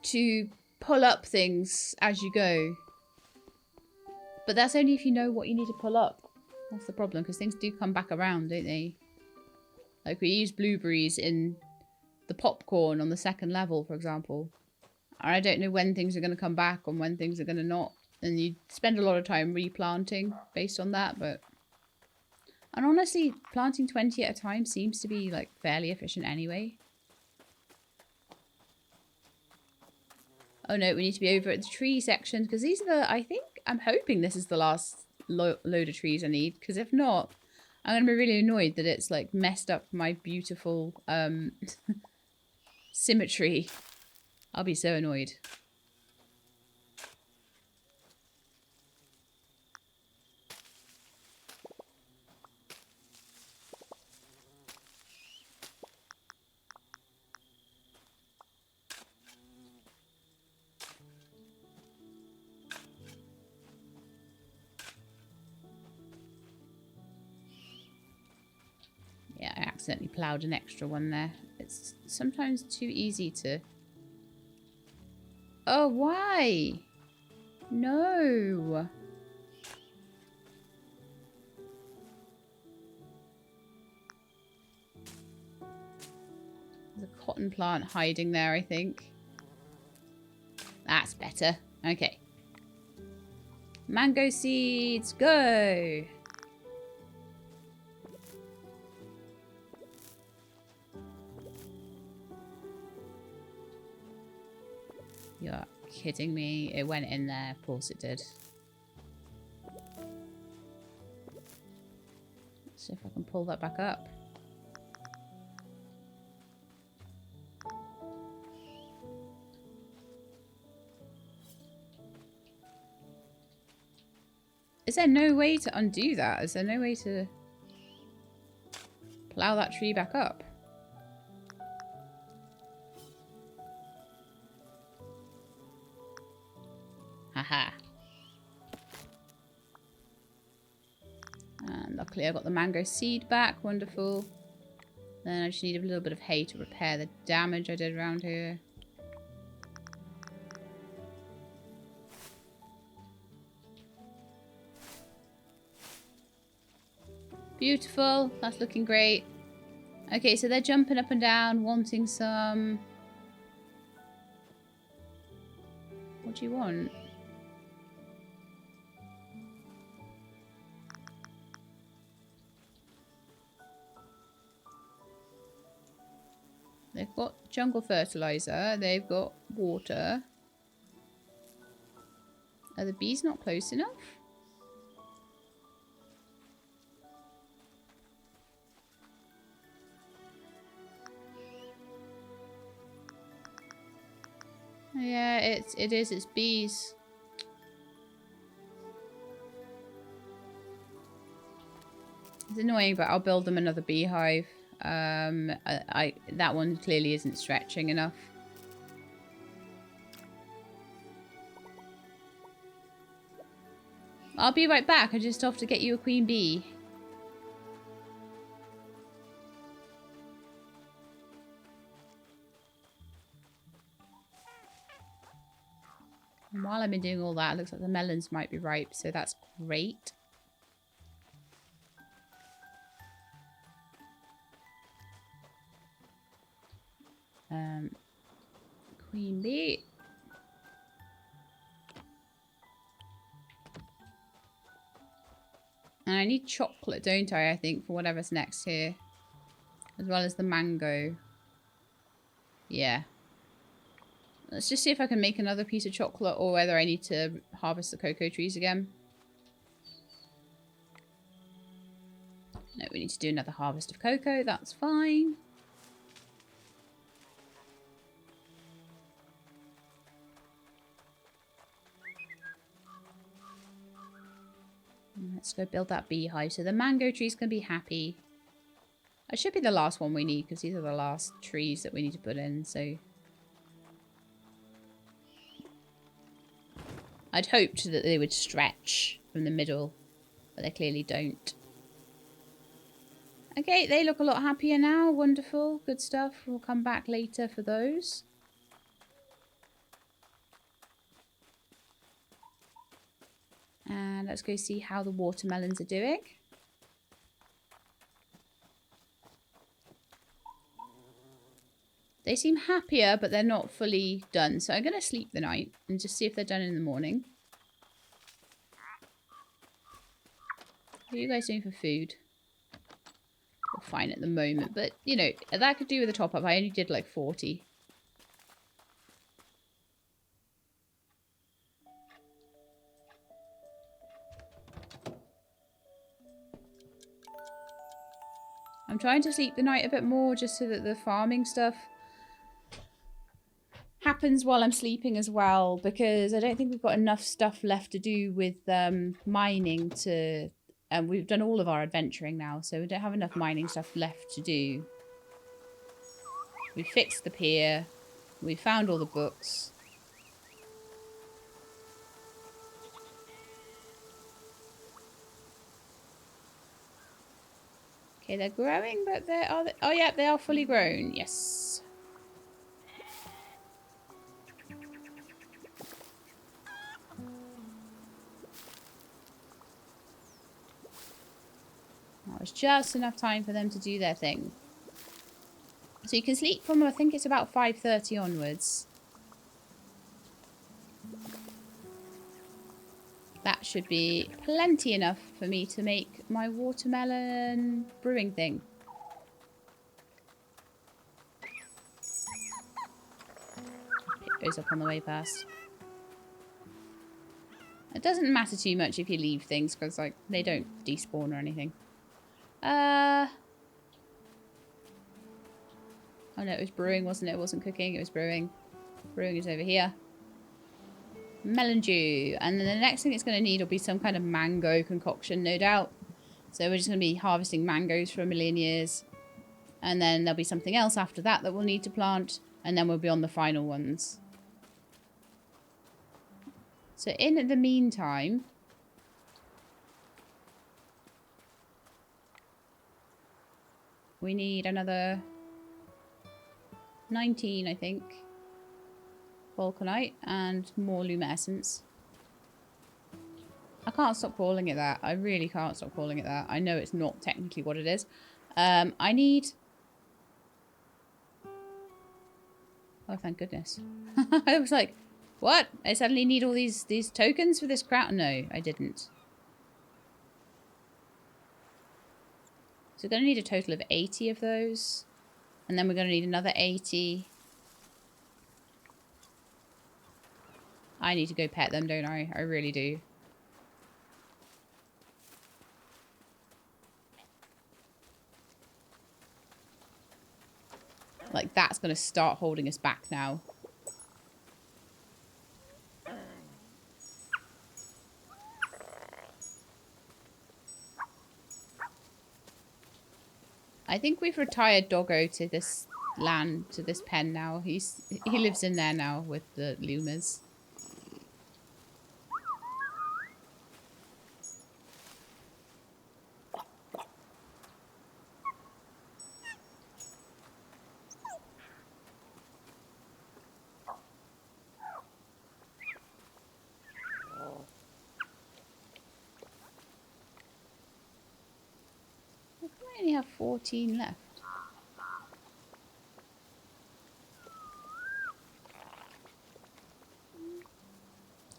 To pull up things as you go. But that's only if you know what you need to pull up. That's the problem, because things do come back around, don't they? Like we use blueberries in the popcorn on the 2nd level, for example. And I don't know when things are going to come back and when things are going to not. And you spend a lot of time replanting based on that, but... And honestly, planting 20 at a time seems to be, like, fairly efficient anyway. Oh no, we need to be over at the tree section, because these are the... I'm hoping this is the last load of trees I need, because if not, I'm going to be really annoyed that it's, like, messed up my beautiful, symmetry. I'll be so annoyed. accidentally ploughed an extra one there. It's sometimes too easy to... Oh, why? No. There's a cotton plant hiding there, I think. That's better. Okay. Mango seeds, go! You're kidding me. It went in there. Of course it did. Let's see if I can pull that back up. Is there no way to undo that? Is there no way to plough that tree back up? Haha. And luckily I got the mango seed back. Wonderful. Then I just need a little bit of hay to repair the damage I did around here. Beautiful. That's looking great. Okay, so they're jumping up and down, wanting some... What do you want? They've got jungle fertilizer. They've got water. Are the bees not close enough? Yeah, it is. It's bees. It's annoying, but I'll build them another beehive. That one clearly isn't stretching enough. I'll be right back. I just have to get you a queen bee. And while I've been doing all that, it looks like the melons might be ripe, so that's great. Queen bee. And I need chocolate, don't I think, for whatever's next here. As well as the mango. Yeah. Let's just see if I can make another piece of chocolate or whether I need to harvest the cocoa trees again. No, we need to do another harvest of cocoa. That's fine. Let's go build that beehive. So the mango tree's going to be happy. It should be the last one we need because these are the last trees that we need to put in. So I'd hoped that they would stretch from the middle, but they clearly don't. Okay, they look a lot happier now. Wonderful. Good stuff. We'll come back later for those. And let's go see how the watermelons are doing. They seem happier, but they're not fully done. So I'm going to sleep the night and just see if they're done in the morning. What are you guys doing for food? We're fine at the moment, but, you know, that could do with a top-up. I only did like 40. I'm trying to sleep the night a bit more just so that the farming stuff happens while I'm sleeping as well, because I don't think we've got enough stuff left to do with mining to... we've done all of our adventuring now, so we don't have enough mining stuff left to do. We fixed the pier. We found all the books. Okay, they're growing, but they are... Oh, yeah, they are fully grown. Yes. That was just enough time for them to do their thing. So you can sleep from, I think it's about 5:30 onwards. That should be plenty enough for me to make my watermelon brewing thing. Pick those up on the way past. It doesn't matter too much if you leave things because like they don't despawn or anything. Oh no, it was brewing, wasn't it? It wasn't cooking, it was brewing. Brewing is over here. Melon dew. And then the next thing it's going to need will be some kind of mango concoction, no doubt. So we're just going to be harvesting mangoes for a million years. And then there'll be something else after that that we'll need to plant. And then we'll be on the final ones. So in the meantime... we need another 19, I think. Vulcanite and more Luma essence. I can't stop calling it that. I really can't stop calling it that. I know it's not technically what it is. I need... oh, thank goodness. I was like, what? I suddenly need all these tokens for this crown? No, I didn't. So we're going to need a total of 80 of those. And then we're going to need another 80. I need to go pet them, don't I? I really do. Like, that's going to start holding us back now. I think we've retired Doggo to this land, to this pen now. He lives in there now with the Lumas. I only have 14 left.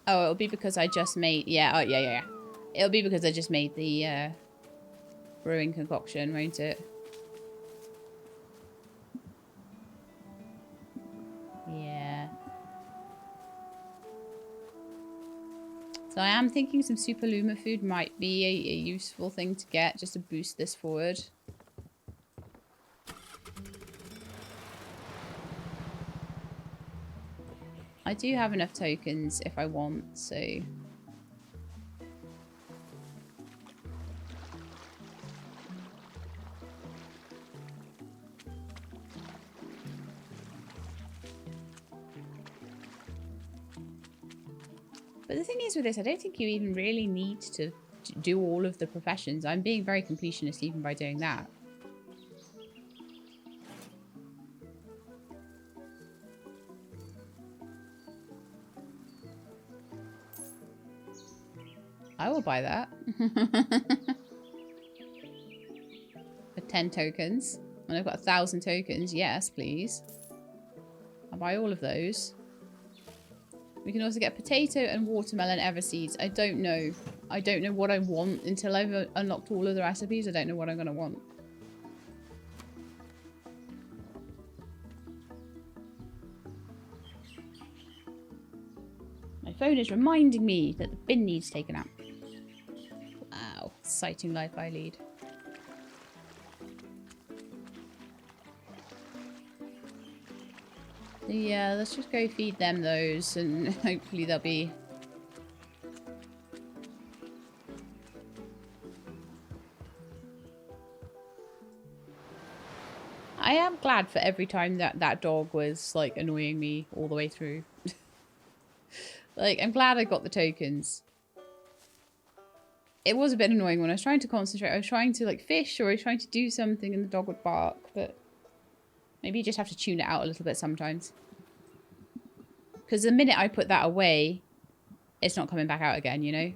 Oh, it'll be because I just made... yeah, oh, yeah. It'll be because I just made the brewing concoction, won't it? Yeah. So I am thinking some Super Luma food might be a useful thing to get just to boost this forward. I do have enough tokens if I want, so... But the thing is with this, I don't think you even really need to do all of the professions. I'm being very completionist even by doing that. I will buy that. For 10 tokens. And I've got 1,000 tokens. Yes, please. I'll buy all of those. We can also get potato and watermelon everseeds. I don't know. I don't know what I want until I've unlocked all of the recipes. I don't know what I'm going to want. My phone is reminding me that the bin needs taken out. Wow. Exciting life I lead. Yeah, let's just go feed them those and hopefully they'll be... I am glad for every time that dog was like annoying me all the way through. Like, I'm glad I got the tokens. It was a bit annoying when I was trying to concentrate. I was trying to like fish or I was trying to do something and the dog would bark, but maybe you just have to tune it out a little bit sometimes. Because the minute I put that away, it's not coming back out again, you know?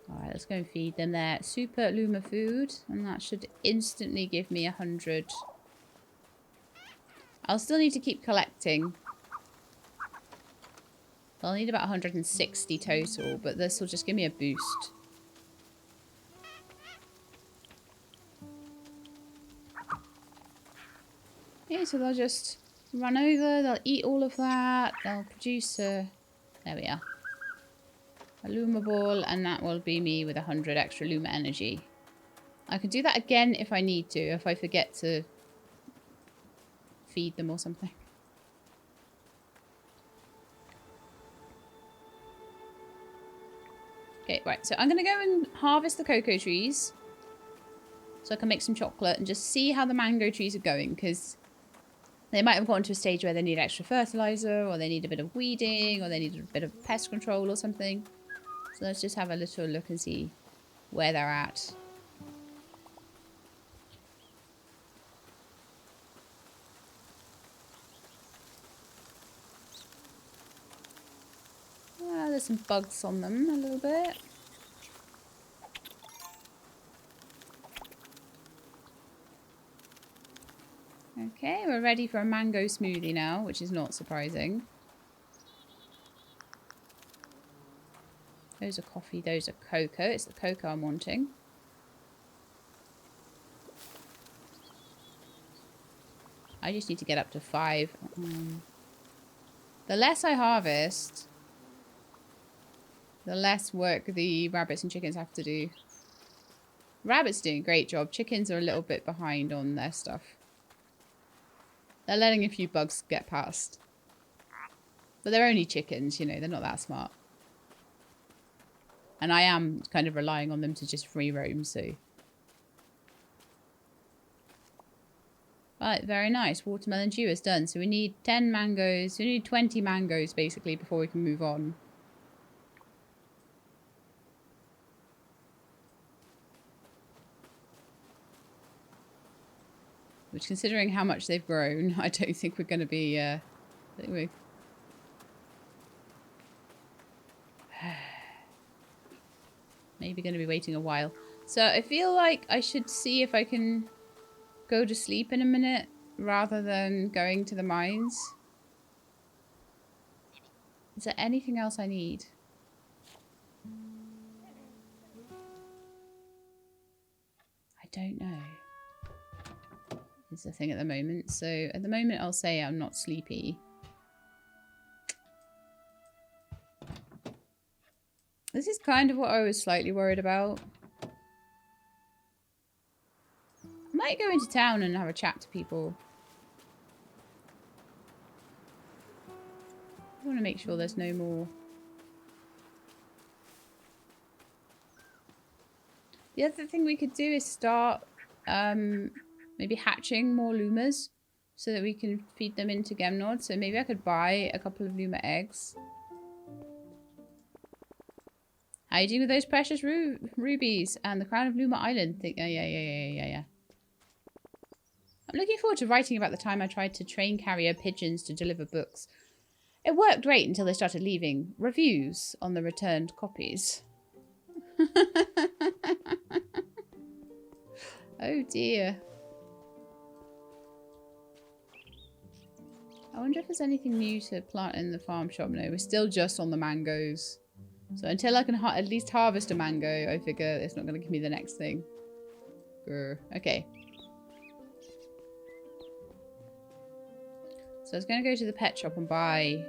Alright, let's go and feed them their super Luma food. And that should instantly give me 100. I'll still need to keep collecting. I'll need about 160 total, but this will just give me a boost. Okay, so they'll just run over, they'll eat all of that, they'll produce a... There we are. A Luma ball, and that will be me with 100 extra Luma energy. I can do that again if I need to, if I forget to feed them or something. Okay, right, so I'm going to go and harvest the cocoa trees so I can make some chocolate and just see how the mango trees are going, because they might have gotten to a stage where they need extra fertilizer, or they need a bit of weeding, or they need a bit of pest control or something. So let's just have a little look and see where they're at. There's some bugs on them a little bit. Okay, we're ready for a mango smoothie now, which is not surprising. Those are coffee, those are cocoa. It's the cocoa I'm wanting. I just need to get up to 5. The less I harvest, the less work the rabbits and chickens have to do. Rabbits are doing a great job. Chickens are a little bit behind on their stuff. They're letting a few bugs get past. But they're only chickens, you know, they're not that smart. And I am kind of relying on them to just free roam, so. Right, very nice. Watermelon dew is done. So we need 10 mangoes. We need 20 mangoes, basically, before we can move on. Which, considering how much they've grown, I don't think we're going to be... maybe going to be waiting a while. So I feel like I should see if I can go to sleep in a minute rather than going to the mines. Is there anything else I need? I don't know. Is the thing at the moment. So at the moment I'll say I'm not sleepy. This is kind of what I was slightly worried about. I might go into town and have a chat to people. I want to make sure there's no more. The other thing we could do is start maybe hatching more Lumas so that we can feed them into Gemnod. So maybe I could buy a couple of Luma eggs. How are you doing with those precious rubies and the crown of Luma Island? Yeah. I'm looking forward to writing about the time I tried to train carrier pigeons to deliver books. It worked great until they started leaving reviews on the returned copies. Oh dear. I wonder if there's anything new to plant in the farm shop. No, we're still just on the mangoes. So until I can at least harvest a mango, I figure it's not going to give me the next thing. Grr. Okay. So I was going to go to the pet shop and buy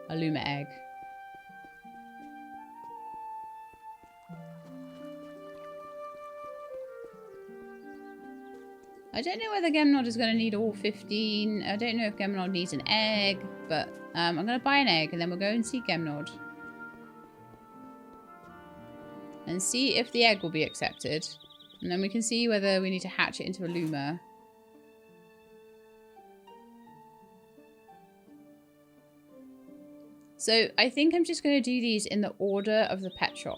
a Luma egg. I don't know whether Gemnod is going to need all 15. I don't know if Gemnod needs an egg, but I'm going to buy an egg and then we'll go and see Gemnod. And see if the egg will be accepted. And then we can see whether we need to hatch it into a Luma. So I think I'm just going to do these in the order of the pet shop.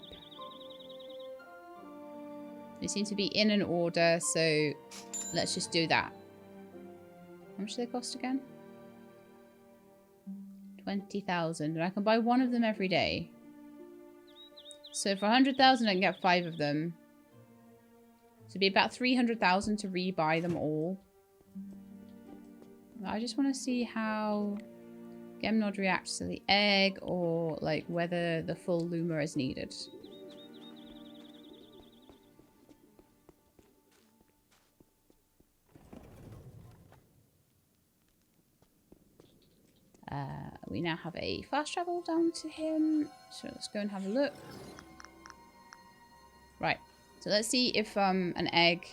They seem to be in an order, so let's just do that. How much do they cost again? 20,000. And I can buy one of them every day. So for 100,000 I can get 5 of them. So it'd be about 300,000 to rebuy them all. I just want to see how Gemnod reacts to the egg, or like whether the full Luma is needed. We now have a fast travel down to him, so let's go and have a look. Right, so let's see if an egg...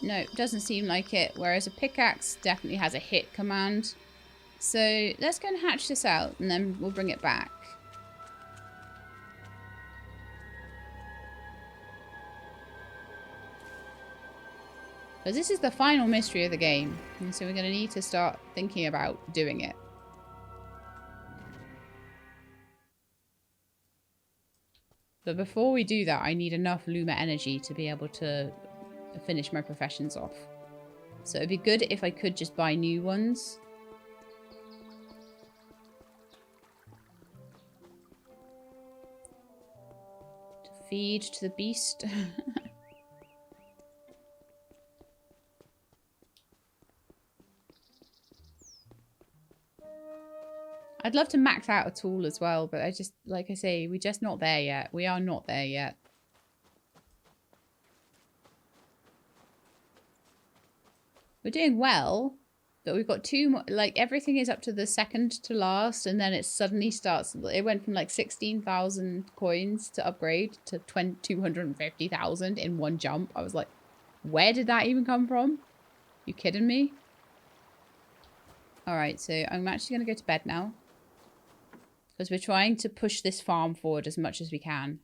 No, doesn't seem like it, whereas a pickaxe definitely has a hit command. So let's go and hatch this out, and then we'll bring it back. Because this is the final mystery of the game, and so we're going to need to start thinking about doing it. But before we do that, I need enough Luma energy to be able to finish my professions off. So it'd be good if I could just buy new ones. To feed to the beast. I'd love to max out a tool as well, but I just, like I say, we're just not there yet. We are not there yet. We're doing well, but we've got two more, like everything is up to the second to last, and then it suddenly starts, it went from like 16,000 coins to upgrade to 250,000 in one jump. I was like, where did that even come from? You kidding me? Alright, so I'm actually going to go to bed now. Because we're trying to push this farm forward as much as we can.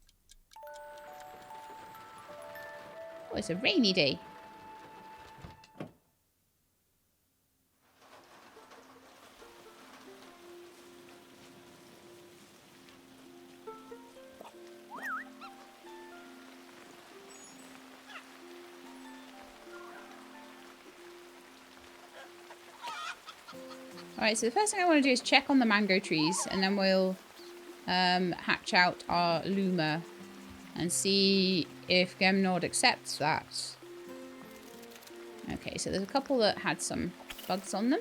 Oh, it's a rainy day. Alright, so the first thing I want to do is check on the mango trees, and then we'll hatch out our Luma and see if Gemnod accepts that. Okay, so there's a couple that had some bugs on them.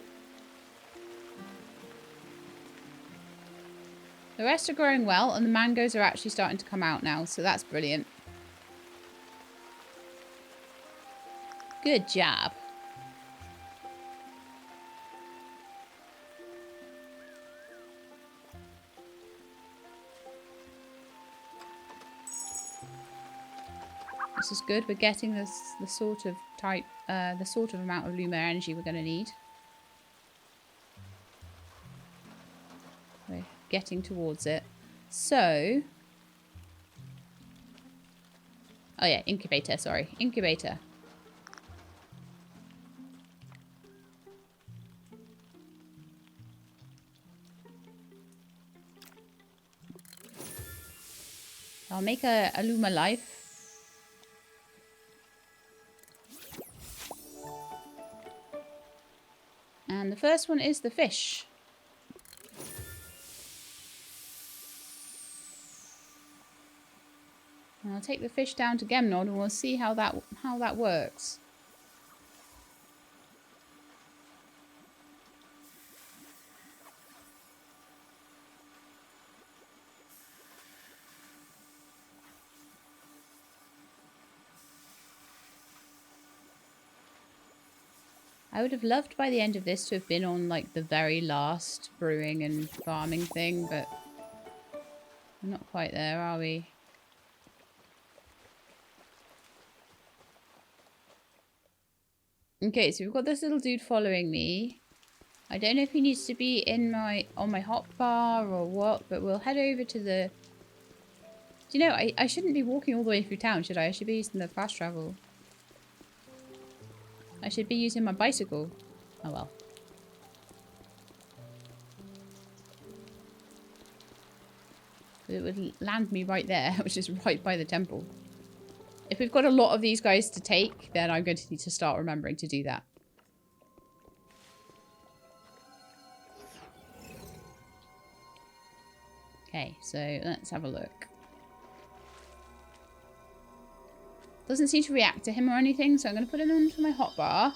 The rest are growing well, and the mangoes are actually starting to come out now, so that's brilliant. Good job. This is good. We're getting the sort of type, the sort of amount of Luma energy we're going to need. We're getting towards it. So, oh yeah, incubator. Sorry, incubator. I'll make a Luma life. And the first one is the fish. And I'll take the fish down to Gemnod and we'll see how that works. I would have loved by the end of this to have been on like the very last brewing and farming thing, but we're not quite there, are we? Okay, so we've got this little dude following me. I don't know if he needs to be in on my hotbar or what, but we'll head over to the... Do you know, I shouldn't be walking all the way through town, should I? I should be using the fast travel. I should be using my bicycle. Oh well. It would land me right there, which is right by the temple. If we've got a lot of these guys to take, then I'm going to need to start remembering to do that. Okay, so let's have a look. Doesn't seem to react to him or anything, so I'm going to put him into my hotbar.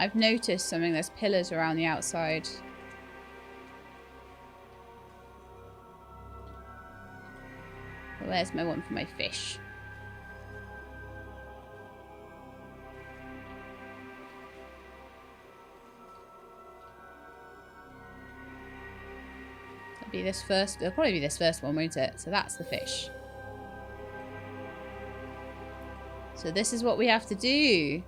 I've noticed something. There's pillars around the outside. Where's my one for my fish? It'll be this first. It'll probably be this first one, won't it? So that's the fish. So this is what we have to do.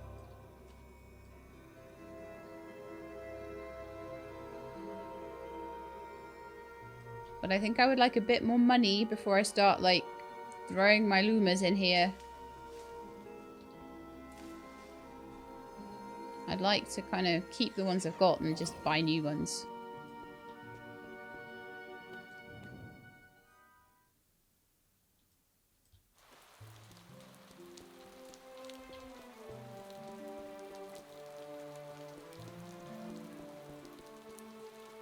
But I think I would like a bit more money before I start, like, throwing my Lumas in here. I'd like to kind of keep the ones I've got and just buy new ones.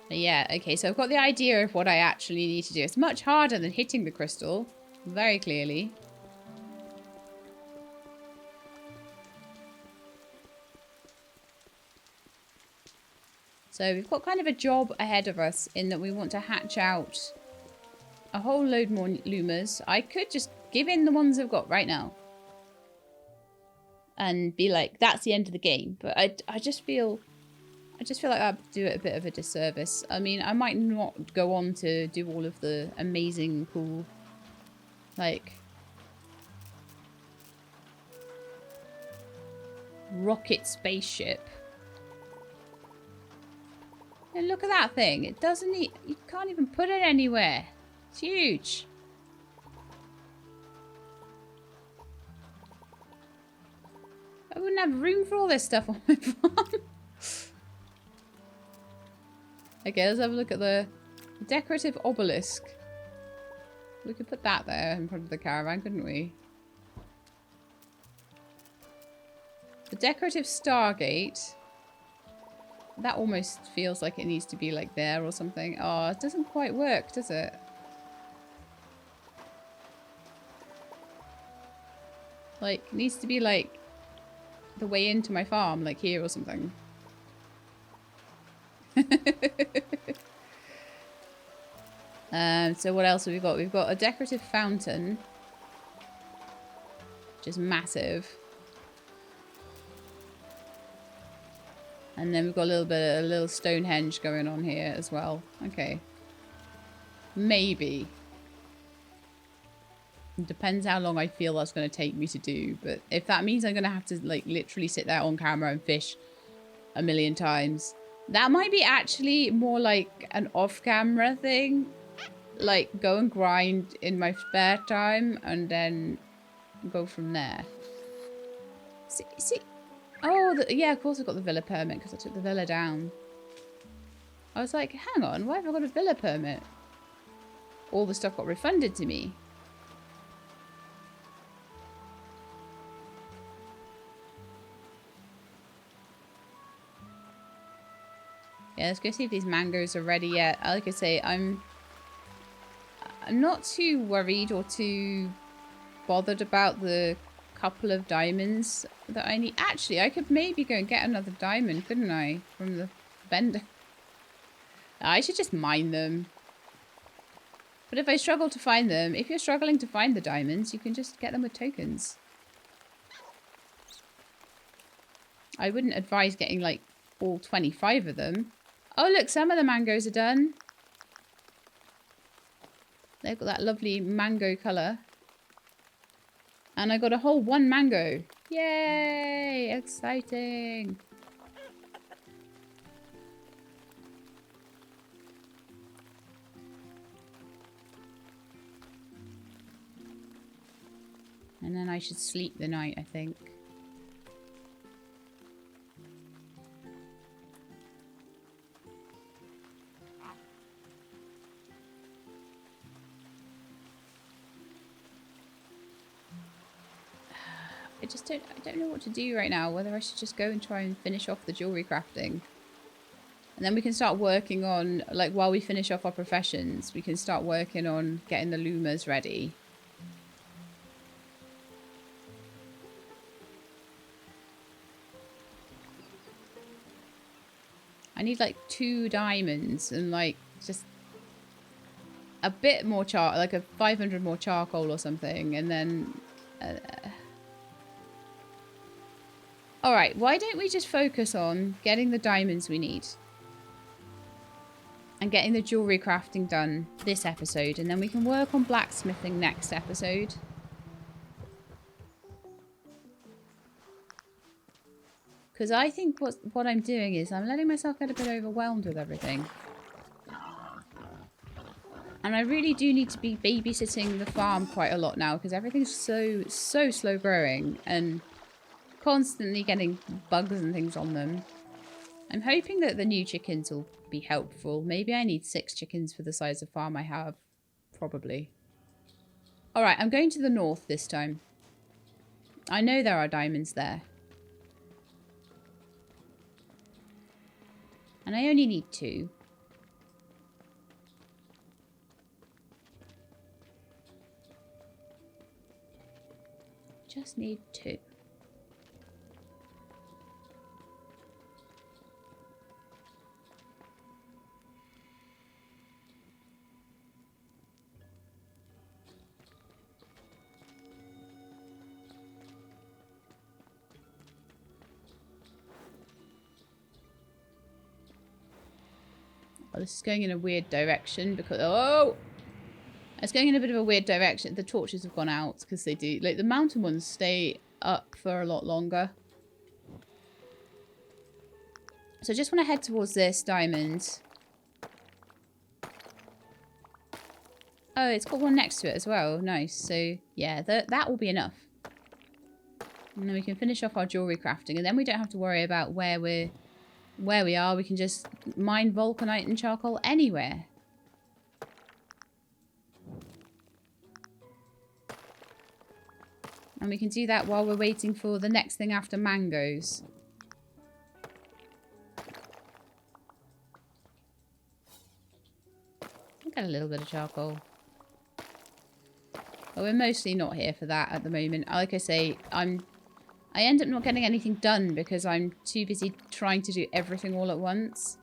But yeah, okay, so I've got the idea of what I actually need to do. It's much harder than hitting the crystal, very clearly. So we've got kind of a job ahead of us in that we want to hatch out a whole load more Lumas. I could just give in the ones I've got right now and be like, that's the end of the game. But I just feel like I'd do it a bit of a disservice. I mean, I might not go on to do all of the amazing, cool, like, rocket spaceship. And look at that thing. It doesn't need, you can't even put it anywhere. It's huge. I wouldn't have room for all this stuff on my farm. Okay, let's have a look at the decorative obelisk. We could put that there in front of the caravan, couldn't we? The decorative stargate. That almost feels like it needs to be like there or something. Oh, it doesn't quite work, does it? Like, it needs to be like the way into my farm, like here or something. So what else have we got? We've got a decorative fountain, which is massive. And then we've got a little Stonehenge going on here as well. Okay. Maybe. It depends how long I feel that's going to take me to do. But if that means I'm going to have to, like, literally sit there on camera and fish a million times, that might be actually more like an off-camera thing. Like, go and grind in my spare time and then go from there. See. Oh, yeah, of course I've got the villa permit because I took the villa down. I was like, hang on, why have I got a villa permit? All the stuff got refunded to me. Yeah, let's go see if these mangoes are ready yet. Like I say, I'm not too worried or too bothered about the couple of diamonds that I need. Actually, I could maybe go and get another diamond, couldn't I? From the vendor. I should just mine them. But if I struggle to find them, if you're struggling to find the diamonds, you can just get them with tokens. I wouldn't advise getting like all 25 of them. Oh look, some of the mangoes are done. They've got that lovely mango colour. And I got a whole 1 mango. Yay! Exciting! And then I should sleep the night, I think. I don't know what to do right now. Whether I should just go and try and finish off the jewelry crafting. And then we can start working on, like, while we finish off our professions, we can start working on getting the Lumas ready. I need, like, 2 diamonds and, like, just a bit more like a 500 more charcoal or something. And then... Alright, why don't we just focus on getting the diamonds we need? And getting the jewelry crafting done this episode. And then we can work on blacksmithing next episode. Because I think what I'm doing is I'm letting myself get a bit overwhelmed with everything. And I really do need to be babysitting the farm quite a lot now. Because everything's so slow growing. And constantly getting bugs and things on them. I'm hoping that the new chickens will be helpful. Maybe I need 6 chickens for the size of farm I have. Probably. Alright, I'm going to the north this time. I know there are diamonds there. And I only need 2. Just need 2. Oh, this is going in a weird direction because... Oh! It's going in a bit of a weird direction. The torches have gone out because they do... Like, the mountain ones stay up for a lot longer. So I just want to head towards this diamond. Oh, it's got one next to it as well. Nice. So, yeah, that will be enough. And then we can finish off our jewelry crafting. And then we don't have to worry about where we are. We can just mine vulcanite and charcoal anywhere. And we can do that while we're waiting for the next thing after mangoes. I'll get a little bit of charcoal. But we're mostly not here for that at the moment. Like I say, I end up not getting anything done because I'm too busy trying to do everything all at once.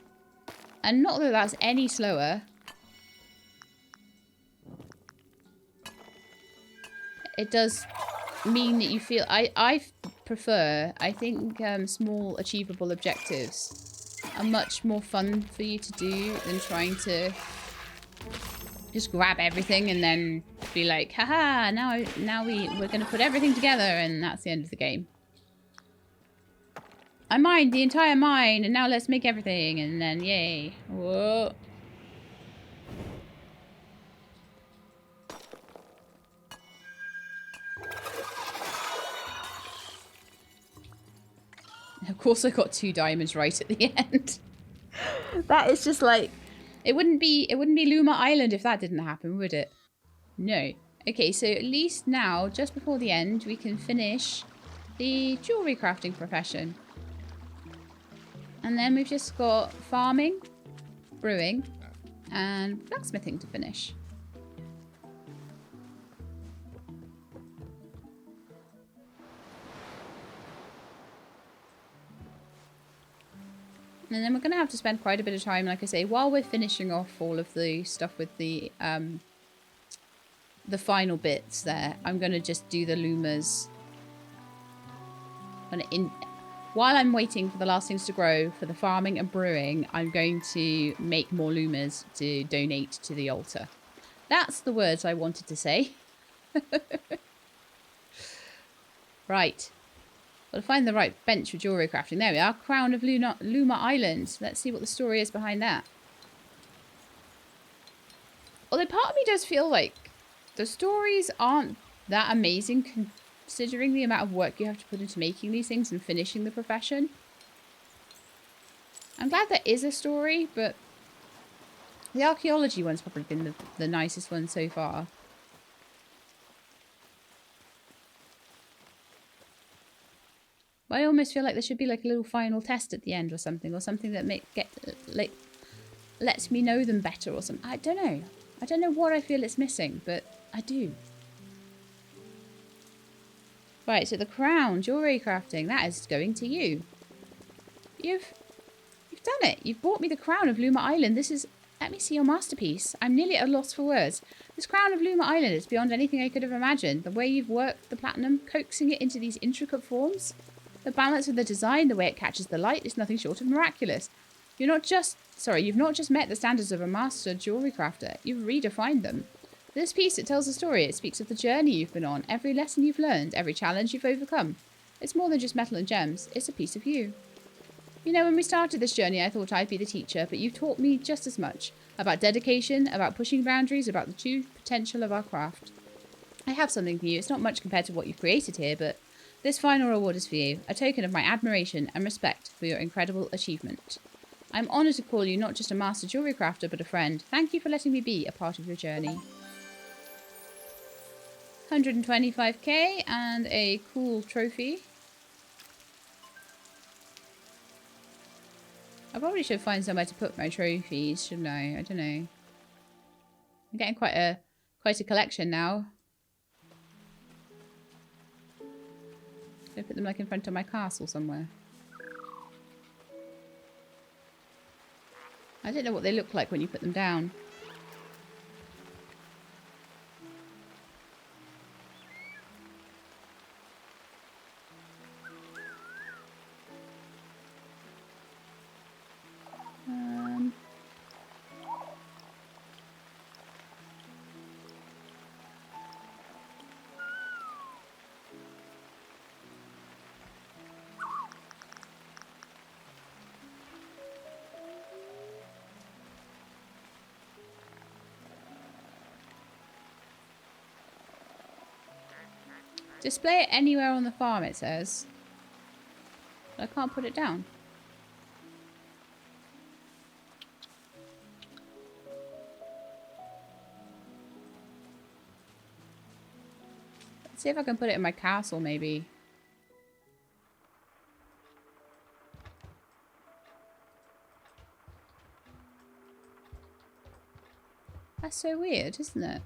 And not that that's any slower. It does mean that you feel... I prefer... I think small achievable objectives are much more fun for you to do than trying to just grab everything and then be like, haha, now we're going to put everything together and that's the end of the game. I mined the entire mine and now let's make everything and then yay. Whoa. Of course I got 2 diamonds right at the end. That is just like... It wouldn't be Luma Island if that didn't happen, would it? No. Okay, so at least now, just before the end, we can finish the jewelry crafting profession. And then we've just got farming, brewing, and blacksmithing to finish. And then we're going to have to spend quite a bit of time, like I say, while we're finishing off all of the stuff with the final bits there. I'm going to just do the Lumas. While I'm waiting for the last things to grow for the farming and brewing, I'm going to make more Lumas to donate to the altar. That's the words I wanted to say. Right. Got to find the right bench for jewelry crafting. There we are. Crown of Luma Island. Let's see what the story is behind that. Although part of me does feel like the stories aren't that amazing considering the amount of work you have to put into making these things and finishing the profession. I'm glad there is a story, but the archaeology one's probably been the nicest one so far. But I almost feel like there should be like a little final test at the end or something that lets me know them better or something. I don't know. I don't know what I feel it's missing, but I do. Right, so the crown, jewellery crafting, that is going to you. You've done it. You've bought me the crown of Luma Island. This is... Let me see your masterpiece. I'm nearly at a loss for words. This crown of Luma Island is beyond anything I could have imagined. The way you've worked the platinum, coaxing it into these intricate forms. The balance of the design, the way it catches the light, is nothing short of miraculous. You've not just met the standards of a master jewellery crafter. You've redefined them. This piece, it tells a story. It speaks of the journey you've been on, every lesson you've learned, every challenge you've overcome. It's more than just metal and gems. It's a piece of you. You know, when we started this journey, I thought I'd be the teacher, but you've taught me just as much. About dedication, about pushing boundaries, about the true potential of our craft. I have something for you. It's not much compared to what you've created here, but this final reward is for you, a token of my admiration and respect for your incredible achievement. I'm honoured to call you not just a master jewellery crafter, but a friend. Thank you for letting me be a part of your journey. 125k and a cool trophy. I probably should find somewhere to put my trophies, shouldn't I? I don't know. I'm getting quite a collection now. Should I put them like in front of my castle somewhere? I don't know what they look like when you put them down. Display it anywhere on the farm, it says. But I can't put it down. Let's see if I can put it in my castle, maybe. That's so weird, isn't it?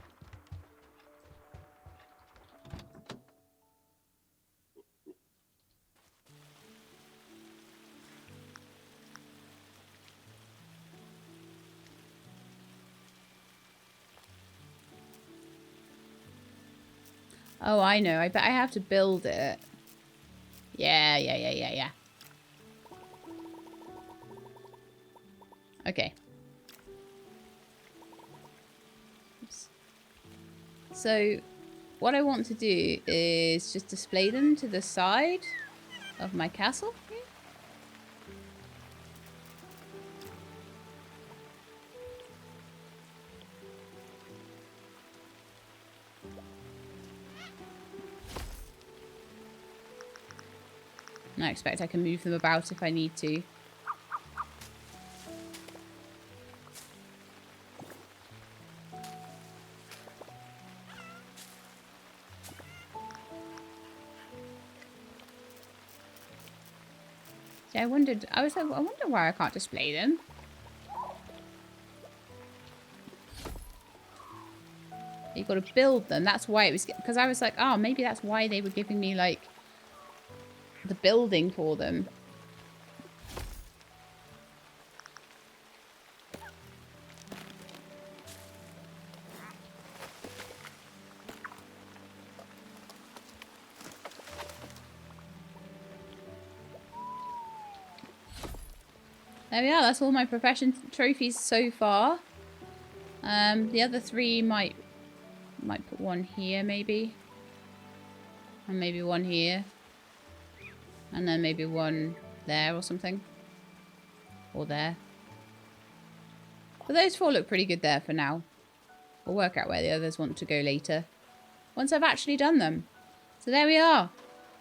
Oh, I know. I bet I have to build it. Yeah. Okay. Oops. So, what I want to do is just display them to the side of my castle. I expect I can move them about if I need to. See, I wonder why I can't display them. You've got to build them. That's why it was... Because I was like, oh, maybe that's why they were giving me, like... the building for them. There we are, that's all my profession trophies so far. The other three might put one here maybe. And maybe one here. And then maybe one there or something. Or there. But those four look pretty good there for now. We'll work out where the others want to go later. Once I've actually done them. So there we are.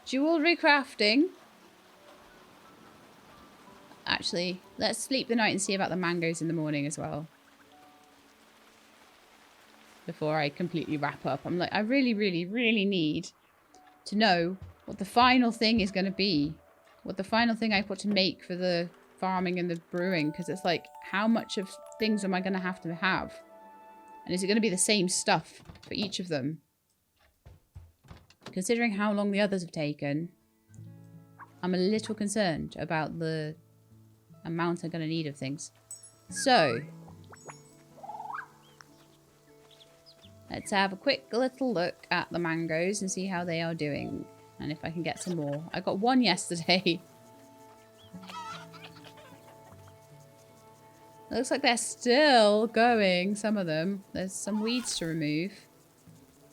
Jewelry crafting. Actually, let's sleep the night and see about the mangoes in the morning as well. Before I completely wrap up. I'm like, I really, really, really need to know what the final thing is going to be. What the final thing I've got to make for the farming and the brewing. Because it's like, how much of things am I going to have? And is it going to be the same stuff for each of them? Considering how long the others have taken, I'm a little concerned about the amount I'm going to need of things. So, let's have a quick little look at the mangoes and see how they are doing. And if I can get some more. I got one yesterday. Looks like they're still going, some of them. There's some weeds to remove.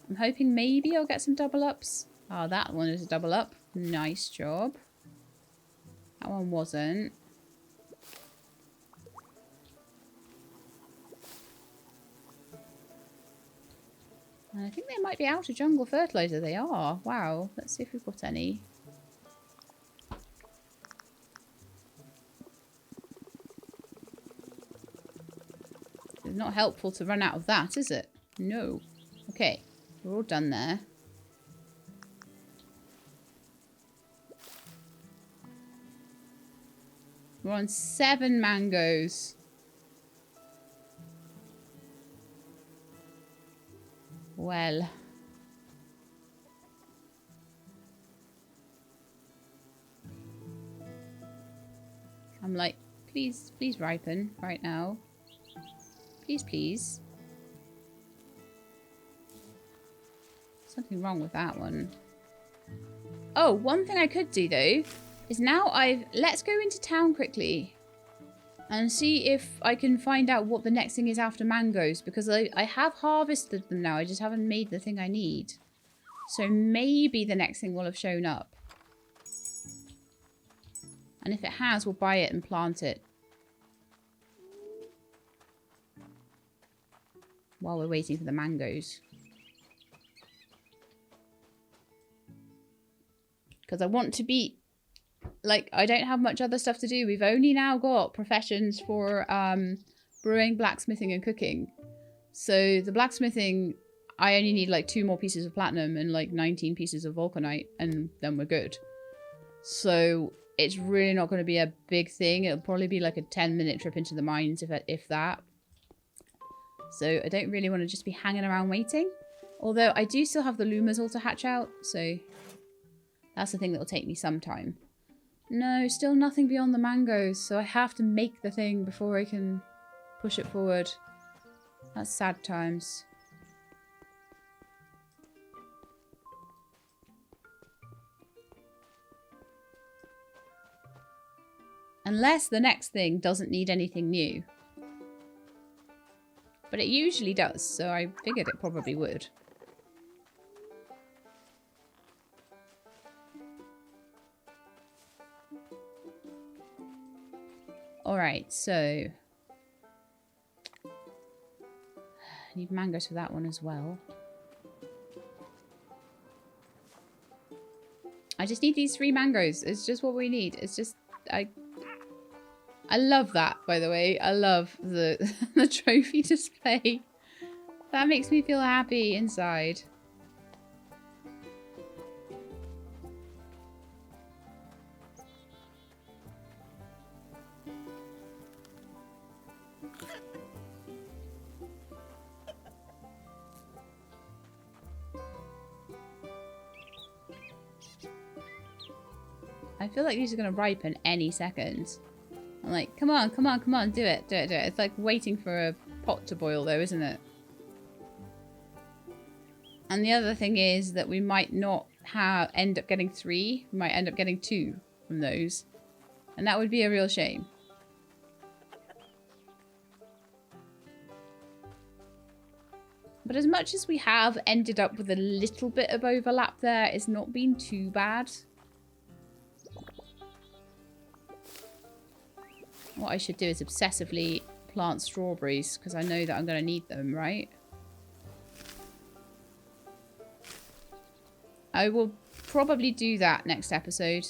I'm hoping maybe I'll get some double ups. Oh, that one is a double up. Nice job. That one wasn't. And I think they might be out of jungle fertilizer. They are. Wow. Let's see if we've got any. It's not helpful to run out of that, is it? No. Okay. We're all done there. We're on 7 mangoes. Well. I'm like, please, please ripen right now. Please, please. Something wrong with that one. Oh, one thing I could do though is now let's go into town quickly and see if I can find out what the next thing is after mangoes, because I have harvested them now. I just haven't made the thing I need. So maybe the next thing will have shown up. And if it has, we'll buy it and plant it. While we're waiting for the mangoes. Because I want to be... Like, I don't have much other stuff to do. We've only now got professions for brewing, blacksmithing, and cooking. So the blacksmithing, I only need like 2 more pieces of platinum and like 19 pieces of vulcanite, and then we're good. So it's really not going to be a big thing. It'll probably be like a 10-minute trip into the mines, if that. So I don't really want to just be hanging around waiting. Although I do still have the Lumas all to hatch out, so that's the thing that will take me some time. No, still nothing beyond the mangoes, so I have to make the thing before I can push it forward. That's sad times. Unless the next thing doesn't need anything new. But it usually does, so I figured it probably would. Alright, so... I need mangoes for that one as well. I just need these 3 mangoes. It's just what we need. It's just... I love that, by the way. I love the, the trophy display. That makes me feel happy inside. I feel like these are going to ripen any second. I'm like, come on, come on, come on, do it, do it, do it. It's like waiting for a pot to boil though, isn't it? And the other thing is that we might not end up getting 3. We might end up getting 2 from those. And that would be a real shame. But as much as we have ended up with a little bit of overlap there, it's not been too bad. What I should do is obsessively plant strawberries, because I know that I'm going to need them, right? I will probably do that next episode.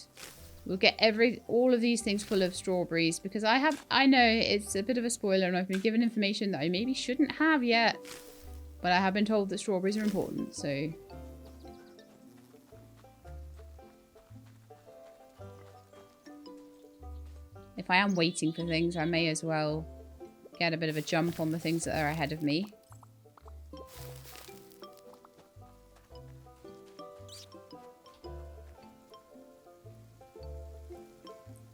We'll get all of these things full of strawberries because I know it's a bit of a spoiler and I've been given information that I maybe shouldn't have yet. But I have been told that strawberries are important, so... If I am waiting for things, I may as well get a bit of a jump on the things that are ahead of me.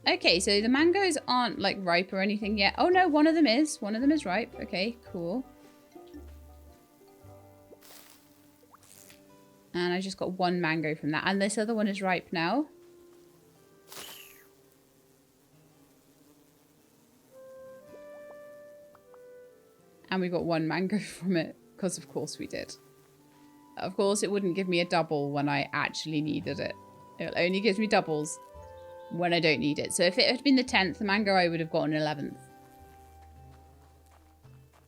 Okay, so the mangoes aren't like ripe or anything yet. Oh no, one of them is. One of them is ripe. Okay, cool. And I just got one mango from that. And this other one is ripe now. And we got one mango from it. Because of course we did. Of course it wouldn't give me a double when I actually needed it. It only gives me doubles when I don't need it. So if it had been the 10th mango, I would have gotten 11th.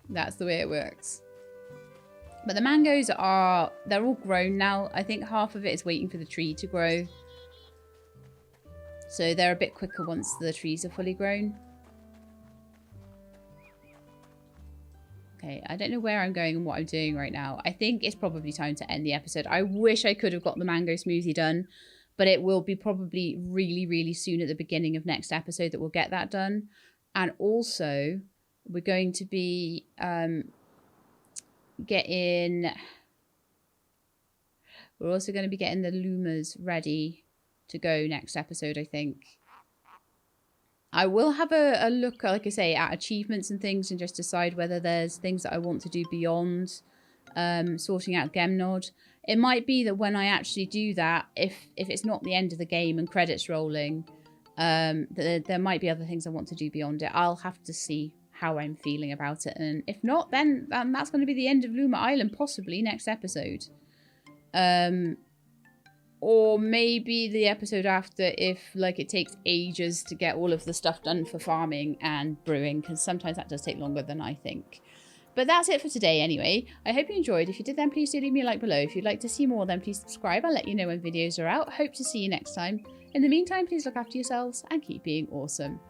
That's the way it works. But the mangoes are, they're all grown now. I think half of it is waiting for the tree to grow. So they're a bit quicker once the trees are fully grown. Okay, I don't know where I'm going and what I'm doing right now. I think it's probably time to end the episode. I wish I could have got the mango smoothie done. But it will be probably really, really soon at the beginning of next episode that we'll get that done. And also, we're going to be getting the Lumas ready to go next episode, I think. I will have a look, like I say, at achievements and things and just decide whether there's things that I want to do beyond sorting out Gemnod. It might be that when I actually do that, if it's not the end of the game and credits rolling, there might be other things I want to do beyond it. I'll have to see how I'm feeling about it. And if not, then that's going to be the end of Luma Island, possibly next episode. Or maybe the episode after if like it takes ages to get all of the stuff done for farming and brewing, because sometimes that does take longer than I think. But that's it for today anyway. I hope you enjoyed. If you did, then please do leave me a like below. If you'd like to see more, then please subscribe. I'll let you know when videos are out. Hope to see you next time. In the meantime, please look after yourselves and keep being awesome.